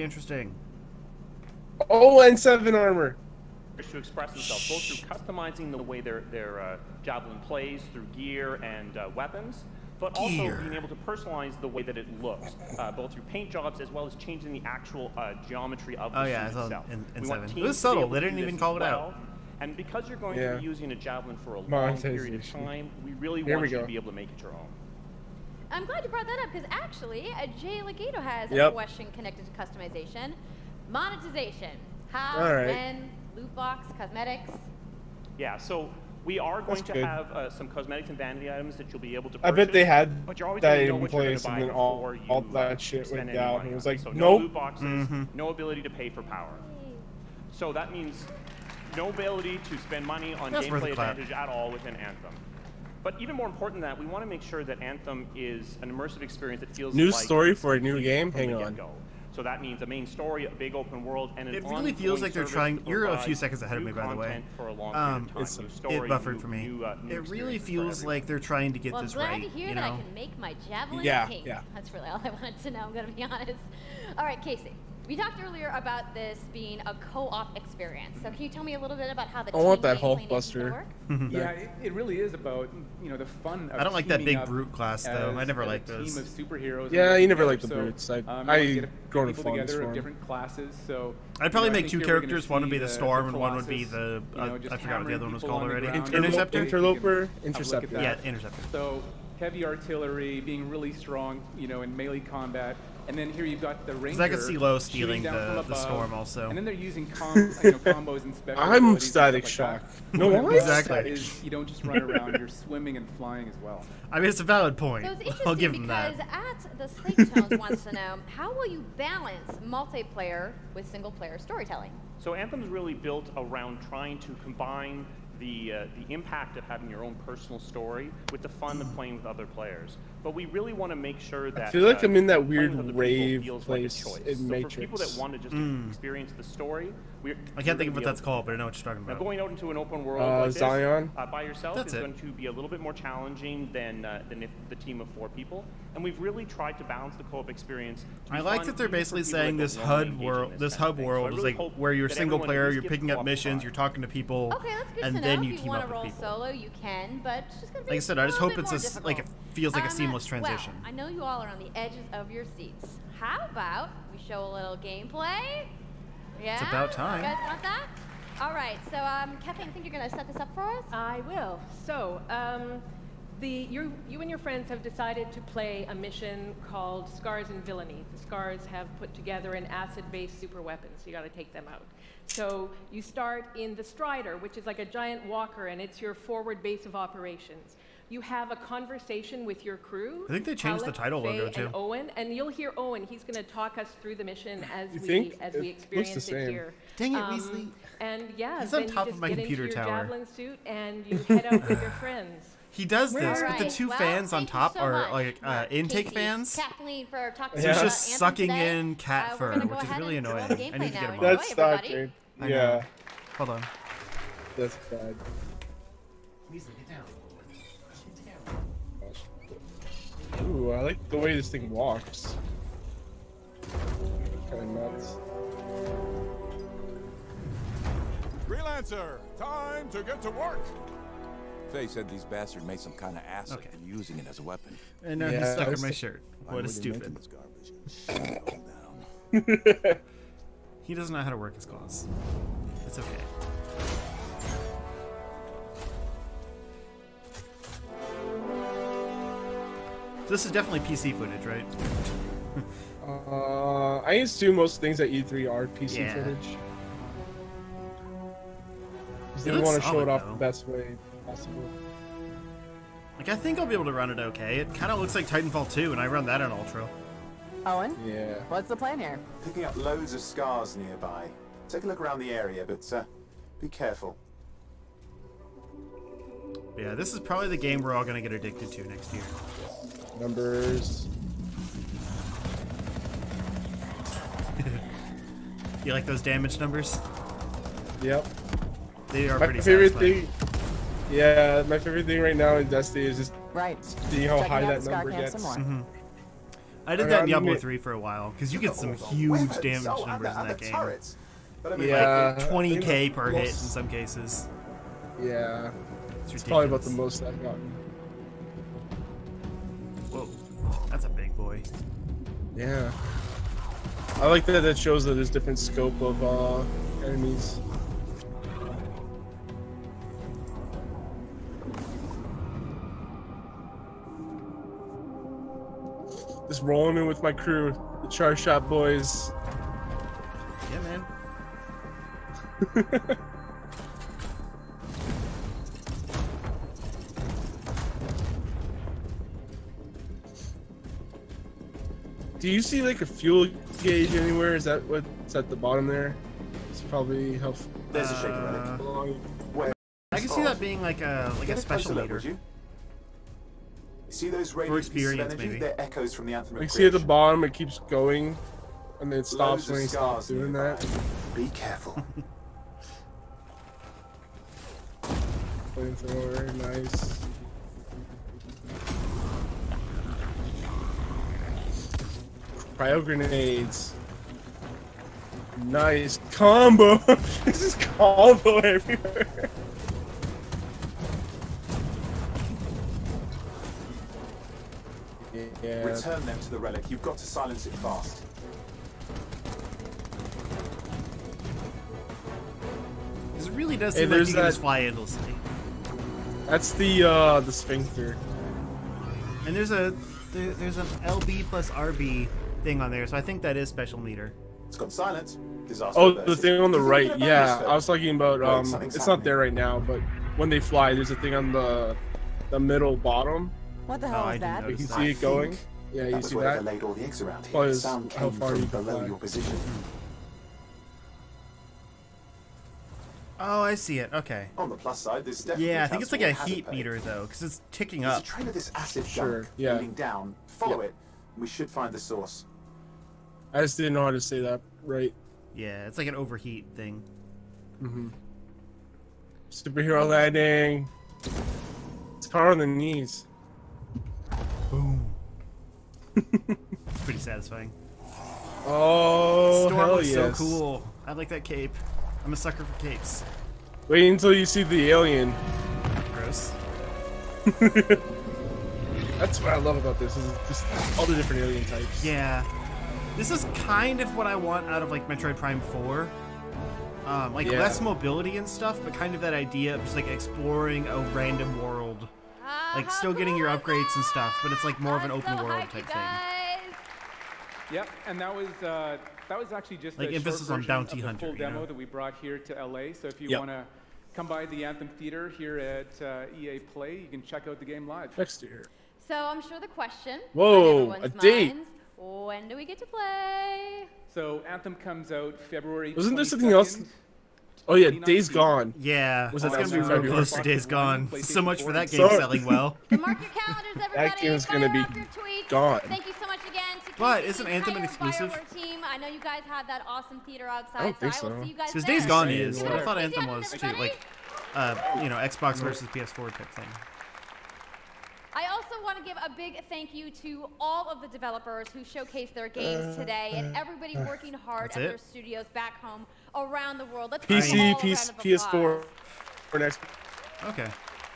really interesting. Oh, and 7 armor. To express themselves, both through customizing the way their javelin plays through gear and weapons, but also being able to personalize the way that it looks, both through paint jobs as well as changing the actual geometry of the suit itself. In We want 7. teams It was to be subtle. able They to didn't do even this call it well. out. And because you're going to be using a javelin for a long period of Monetization. time, we really There want we you go. to be able to make it your own. I'm glad you brought that up because actually, Jay Legato has a Yep. question connected to customization. Monetization. How, All right. when, loot box, cosmetics. Yeah, so we are going That's to good. have some cosmetics and vanity items that you'll be able to I purchase. bet they had but you're always that gonna know in what you're gonna place, buy and then before you all that shit spend went any down. money It was on like, So nope. no loot boxes, no ability to pay for power. So that means no ability to spend money on That's worth a gameplay clap. advantage at all within Anthem. But even more important than that, we want to make sure that Anthem is an immersive experience that feels New like story it's for a new complete game? from Hang the on. get-go. So that means a main story, a big open world, and an It really feels ongoing like they're service trying. that You're a few provides seconds ahead of me, new by the way. content for a long period of time, new story, It buffered new- for me. new It really experiences for feels everyone. like they're trying to get Well, I'm this glad right. to hear You that I know? can make my javelin Yeah, pink. yeah. That's really all I wanted to know, I'm going to be honest. All right, Casey. We talked earlier about this being a co-op experience. So can you tell me a little bit about how the I want team that Hulk gameplay needs to Buster. work? Yeah, it really is about, you know, the fun of I don't like that teaming big up brute class, though. I as never a liked team those. of superheroes. Yeah, and you never together. liked the So, brutes. I you wanna get grown people fond together for of 'em. different classes. So I'd probably you know, I make think two here we're gonna characters. One would see be the Storm, and one would be Colossus, the you know, just I forgot what the other one was hammering called people on the already. ground. Interceptor. Interloper, Have a look at Interceptor. that. Yeah, Interceptor. So heavy artillery, being really strong, you know, in melee combat. And then here you've got the ranger. 'Cause I could see Lowe shooting stealing down from the above. Storm also. And then they're using combos and special I'm abilities and Static stuff like Shock. that. No, What what? it means Exactly. is you don't just run around, you're swimming and flying as well. I mean, it's a valid point. So it's interesting I'll give them because that. at the Slate Tones wants to know, how will you balance multiplayer with single-player storytelling? So Anthem's really built around trying to combine the impact of having your own personal story with the fun of playing with other players. But we really want to make sure that I feel like I'm in that playing weird with other people rave feels place like a choice. in so Matrix. for people that want to just experience the story, I can't think of what that's called, but I know what you're talking Now about. going out into an open world like this Zion? By yourself That's is it. going to be a little bit more challenging than if the team of 4 people. And we've really tried to balance the co-op experience. To be I like fun that they're even for basically people saying that this don't normally HUD engage in world, this kind of hub thing. So I world is really like hope where you're that single everyone at player, least you're gets picking up co-op missions, fun. you're talking to people, Okay, that's good and to then know. you If you team want up to with roll people. solo, you can, but it's just going to be Like I said, I just hope it's a like it feels like a seamless transition. Well, I know you all are on the edges of your seats. How about we show a little gameplay? Yeah? It's about time. You guys want that? All right, so Kathleen, I think you're going to set this up for us? I will. So, you and your friends have decided to play a mission called Scars and Villainy. The Scars have put together an acid-based super weapon, so you got to take them out. So you start in the Strider, which is like a giant walker, and it's your forward base of operations. You have a conversation with your crew. I think they changed the Halleck, title Faye, logo, and too. Owen, and you'll hear Owen. He's going to talk us through the mission as You we think? as It we looks the experience it same. here. Dang it, Weasley. And yeah, He's on then top you of just my get computer into your tower. javelin suit and you head out with your friends. He does this, All but the right, two well, fans on thank you top so are much, like Mark, intake Casey, fans. Kathleen for talking So about it's just Anthem sucking today. in cat We're fur, gonna go which is ahead really and roll annoying. the I need to gameplay get now. him Enjoy, on. That's not everybody. good. I know. Yeah, Hold on. that's bad. Weasley, get down. Ooh, I like the way this thing walks. Kind of nuts. Freelancer, time to get to work. Faye said these bastards made some kind of acid and using it as a weapon. And now he's Yeah, stuck in it's- my shirt. Why What were is they making stupid. this garbage? Shut it all down. He doesn't know how to work his claws. It's okay. This is definitely PC footage, right? I assume most things at E3 are PC Yeah. footage. Because It they looks want to show solid, it off though. the best way possible. Like, I think I'll be able to run it okay. It kind of looks like Titanfall 2, and I run that on Ultra. Owen? Yeah. What's the plan here? Picking up loads of scars nearby. Take a look around the area, but be careful. But yeah, this is probably the game we're all going to get addicted to next year. Numbers. You like those damage numbers? Yep. They are My pretty favorite satisfying. thing. Yeah, my favorite thing right now in Destiny is just Right. seeing how Checking high out that the Scar number Camp gets. some more. I did that in Diablo admit- 3 for a while, because you get some huge damage numbers in that game. But I mean, Yeah, Like 20k I per think hit in most- some cases. Yeah. It's It's probably about the ridiculous. most I've gotten. boy. Yeah. I like that that shows that there's different scope of enemies. Just rolling in with my crew, the Char Shot boys. Yeah, man. Do you see like a fuel gauge anywhere? Is that what's at the bottom there? It's probably helpful. There's a shaker relic. I can see that being like a special meter. See those for experience, energy? maybe. They're echoes from the Anthem of Like, see at the Creation. bottom, it keeps going, and then it stops Loads of when he stops scars doing nearby. that. Be careful. Flamethrower, nice. Cryo grenades. Nice combo. This is combo everywhere. Yeah. Return them to the relic. You've got to silence it fast. This really does Hey, seem like there's you can that- just fly endlessly. That's the sphincter. And there's an LB plus RB thing on there, so I think that is special meter. It's got silence. Disaster Oh, the averted. thing on the You right. thinking about Yeah, this, I was talking about Right, something's it's not there right now, but when they fly, there's a thing on the middle bottom. What the hell I is didn't that? You can notice see that. it going. Yeah, you That was see where that? they laid all the eggs around here. Probably The is sound how came far from you can below fly. your position. Oh, I see it. Okay. On the plus side, there's definitely Yeah, I think it's like a transport hazard heat pay. meter though, because it's ticking There's up. a trail of this acid Sure, gunk yeah. leading down. Follow Yeah. it. We should find the source. I just didn't know how to say that right. Yeah, it's like an overheat thing. Superhero landing. It's hard on the knees. Boom. Pretty satisfying. Oh, Storm hell looks yes. so cool. I like that cape. I'm a sucker for capes. Wait until you see the alien. Gross. That's what I love about this, is just all the different alien types. Yeah. This is kind of what I want out of like Metroid Prime 4. Like Yeah. less mobility and stuff, but kind of that idea of just like exploring a random world. Like still getting your upgrades and stuff, but it's like more of an open world type thing. Yep, and that was actually just Like a emphasis short on version bounty of the hunter, full you demo know? that we brought here to LA. So if you Yep. want to come by the Anthem Theater here at EA Play, you can check out the game live. Next year. So I'm sure the question Whoa, on a everyone's date. minds, when do we get to play? So Anthem comes out February. Wasn't there something else? 22nd. Oh yeah, Days Gone. Yeah, Was that's that gonna be February? real close to Days Gone. So much for that game Sorry. selling well. Mark your calendars, everybody. That game's Fire gonna be up your tweets. gone. Thank you so much again to But Casey, isn't the Anthem an entire exclusive? BioWare team. I know you guys had that awesome theater outside, I don't think so I will so. see you guys Because there. Days Gone Say is, it but I more. thought Casey Anthem Anthem, was too. everybody. Like, Xbox versus PS4 type thing. I also want to give a big thank you to all of the developers who showcased their games today and everybody working hard That's at it? their studios back home around the world. Let's give them PC, all a round of PS4, applause. or next. Okay.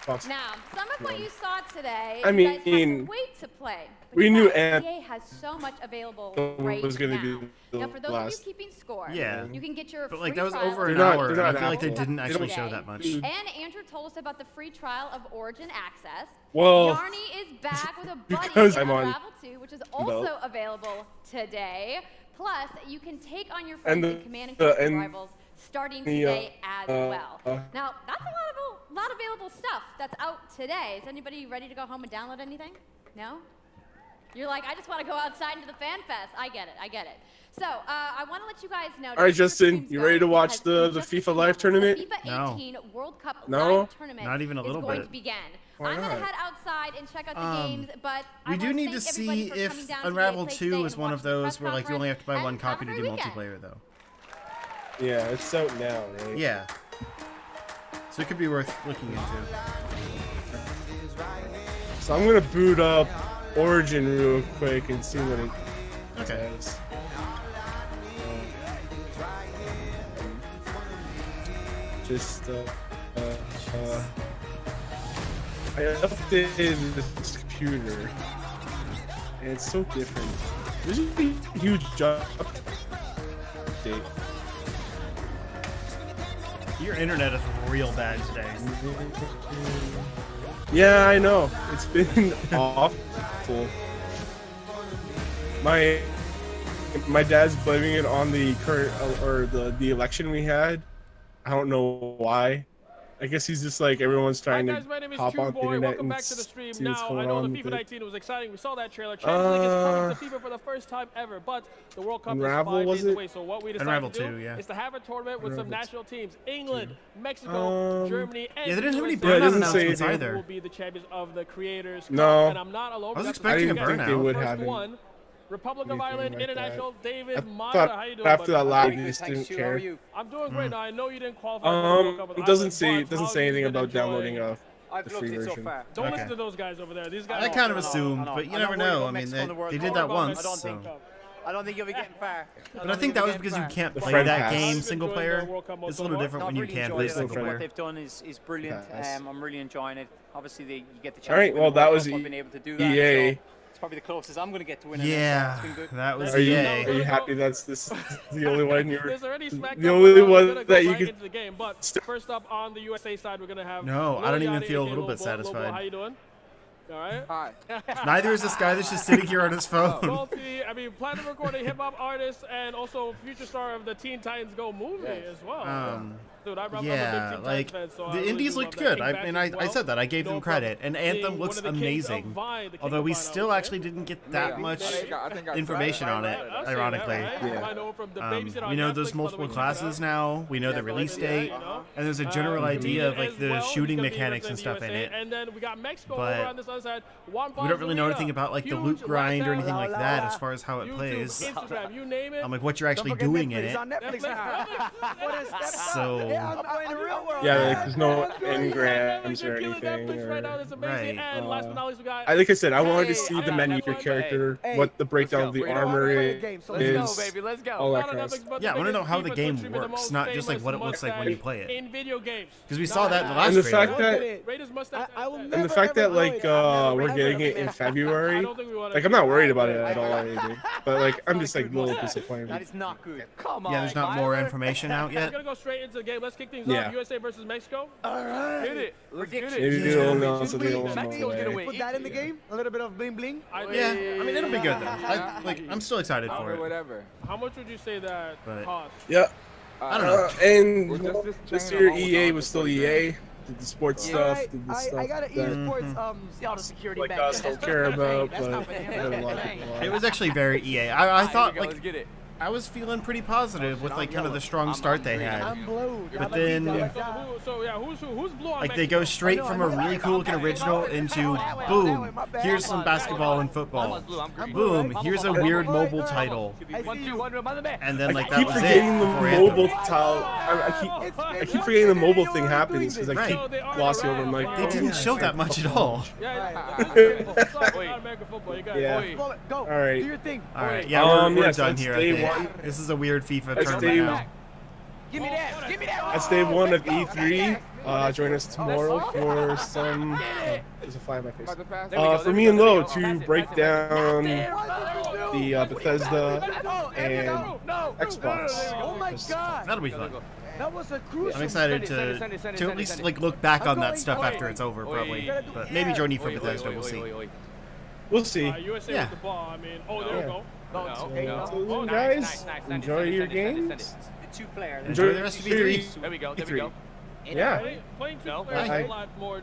Xbox. Now, some of what you saw today, I you guys had to mean, wait to play. But we you knew guys, Anthem EA has so much available was right gonna now. be the Now, for those last. of you keeping score, Yeah. you can get your But free like that was trial over of an They're not- hour, they're and not I feel like they Apple. didn't They actually today. show that much. And Andrew told us about the free trial of Origin Access. Well, Yarny is back with a buddy because in I'm on Unravel 2, which is also available today. Plus, you can take on your And friends the- in Command and Conquer and rivals starting the, today as well. uh, Now, that's a lot of available stuff that's out today. Is anybody ready to go home and download anything? No? You're like, I just want to go outside into the fan fest. I get it. So, I want to let you guys know. All right, Justin, you ready to watch the FIFA Live tournament? FIFA No. 18 World Cup No? Live tournament Not even a little is going bit. to begin. Why I'm going to not? head outside and check out the games, but I We do wanna need to thank everybody see for coming if down to Unravel EA Play 2 today is and one watch of the those press where like you only have to buy conference, one and copy to have a do great weekend. multiplayer though. Yeah, it's out now, right? Yeah. So it could be worth looking into. So I'm gonna boot up Origin real quick and see what it Okay. says. Just I updated this computer, and it's so different. There's a huge jump. Your internet is real bad today. Yeah, I know. It's been awful. My dad's blaming it on the current or the election we had. I don't know why. I guess he's just like everyone's trying to hop on the internet and see what's going on. I know the FIFA 19 was exciting. We saw that trailer. Champions League is coming to FIFA for the first time ever, but the World Cup is 5 days away. So what we decided to do is to have a tournament with some national teams: England, Mexico, Germany, and yeah, they didn't have any burnout announcements either. Will be the champions of the Creators Cup, no, and I'm not alone. I was expecting a burnout. They would have one. Republic of Ireland International, David Mata, how you doing? After that loud, you just didn't care. I'm doing great now. I know you didn't qualify. It doesn't say anything about downloading the free version. Don't listen to those guys over there. These guys. I kind of assumed, but you never know. I mean, they did that once. So. I don't think you'll be getting far. But I think that was because you can't play that game single player. It's a little different when you can play single player. What they've done is brilliant. I'm really enjoying it. Obviously, you get the chance. All right, well, that was EA. It's probably the closest I'm going to get to winning. Yeah, that was EA. Are you happy that's the only one you're the only one that you could? The game, but first up on the USA side, we're going to have. No, I don't even feel a little bit satisfied. How you doing? All right. Hi. Neither is this guy that's just sitting here on his phone. Platinum recording hip hop artist and also future star of the Teen Titans Go movie as well. Dude, yeah, like the indies looked good. I said that. I gave them credit, and Anthem looks amazing. Although we still actually didn't get that much information on it, ironically. We know there's multiple classes now. We know the release date, and there's a general idea of like the shooting mechanics and stuff in it. But we don't really know anything about like the loot grind or anything like that as far as how it plays. I'm like, what you're actually doing in it. So. Yeah, like, there's no engrams or anything. Right. Like I said, I wanted to see the menu of your character, what the breakdown of the armor is, all that kind of stuff. Yeah, I want to know how the game works, not just like what it looks like when you play it. In video games. Because we saw that in the last trailer. And the fact that like we're getting it in February, like I'm not worried about it at all or anything, but like I'm just like a little disappointed. That is not good. Come on. Yeah, there's not more information out yet. We're gonna go straight into the game. Let's kick things off. USA versus Mexico. All right. Hit it. Mexico's gonna win. Put that in the game. A little bit of bling bling. Yeah, I mean it'll be good though. I'm still excited for it. Whatever. How much would you say that cost? Yeah. I don't know. And this year EA was still EA. Did the sports stuff. Did the stuff I got an EA Sports auto security like back. us don't care about, but it was actually very EA. I thought like I was feeling pretty positive with like kind of the strong start they had, but then like they go straight from a really cool looking original into boom, here's some basketball and football, boom, here's a weird mobile title, and then like that was it. I keep forgetting the mobile thing happens because I keep glossing over my. They didn't show that much at all. Yeah. All right. Do your thing. All right. Yeah, we're done here. I think. This is a weird FIFA tournament now. Give me that. Give me that. That's day 1 of E3. Join us tomorrow for some. There's a fly in my face. For me and Lo to break down the Bethesda and Xbox. Oh my God. That'll be fun. That was a crucial. I'm excited to at least like look back on that stuff after it's over, probably. But maybe join you for Bethesda. We'll see. We'll see. Yeah. The ball. I mean, there we go. So, guys, enjoy your games. Two-player. Enjoy the rest of E3. There we go. There we go. Yeah. Playing two players a lot more.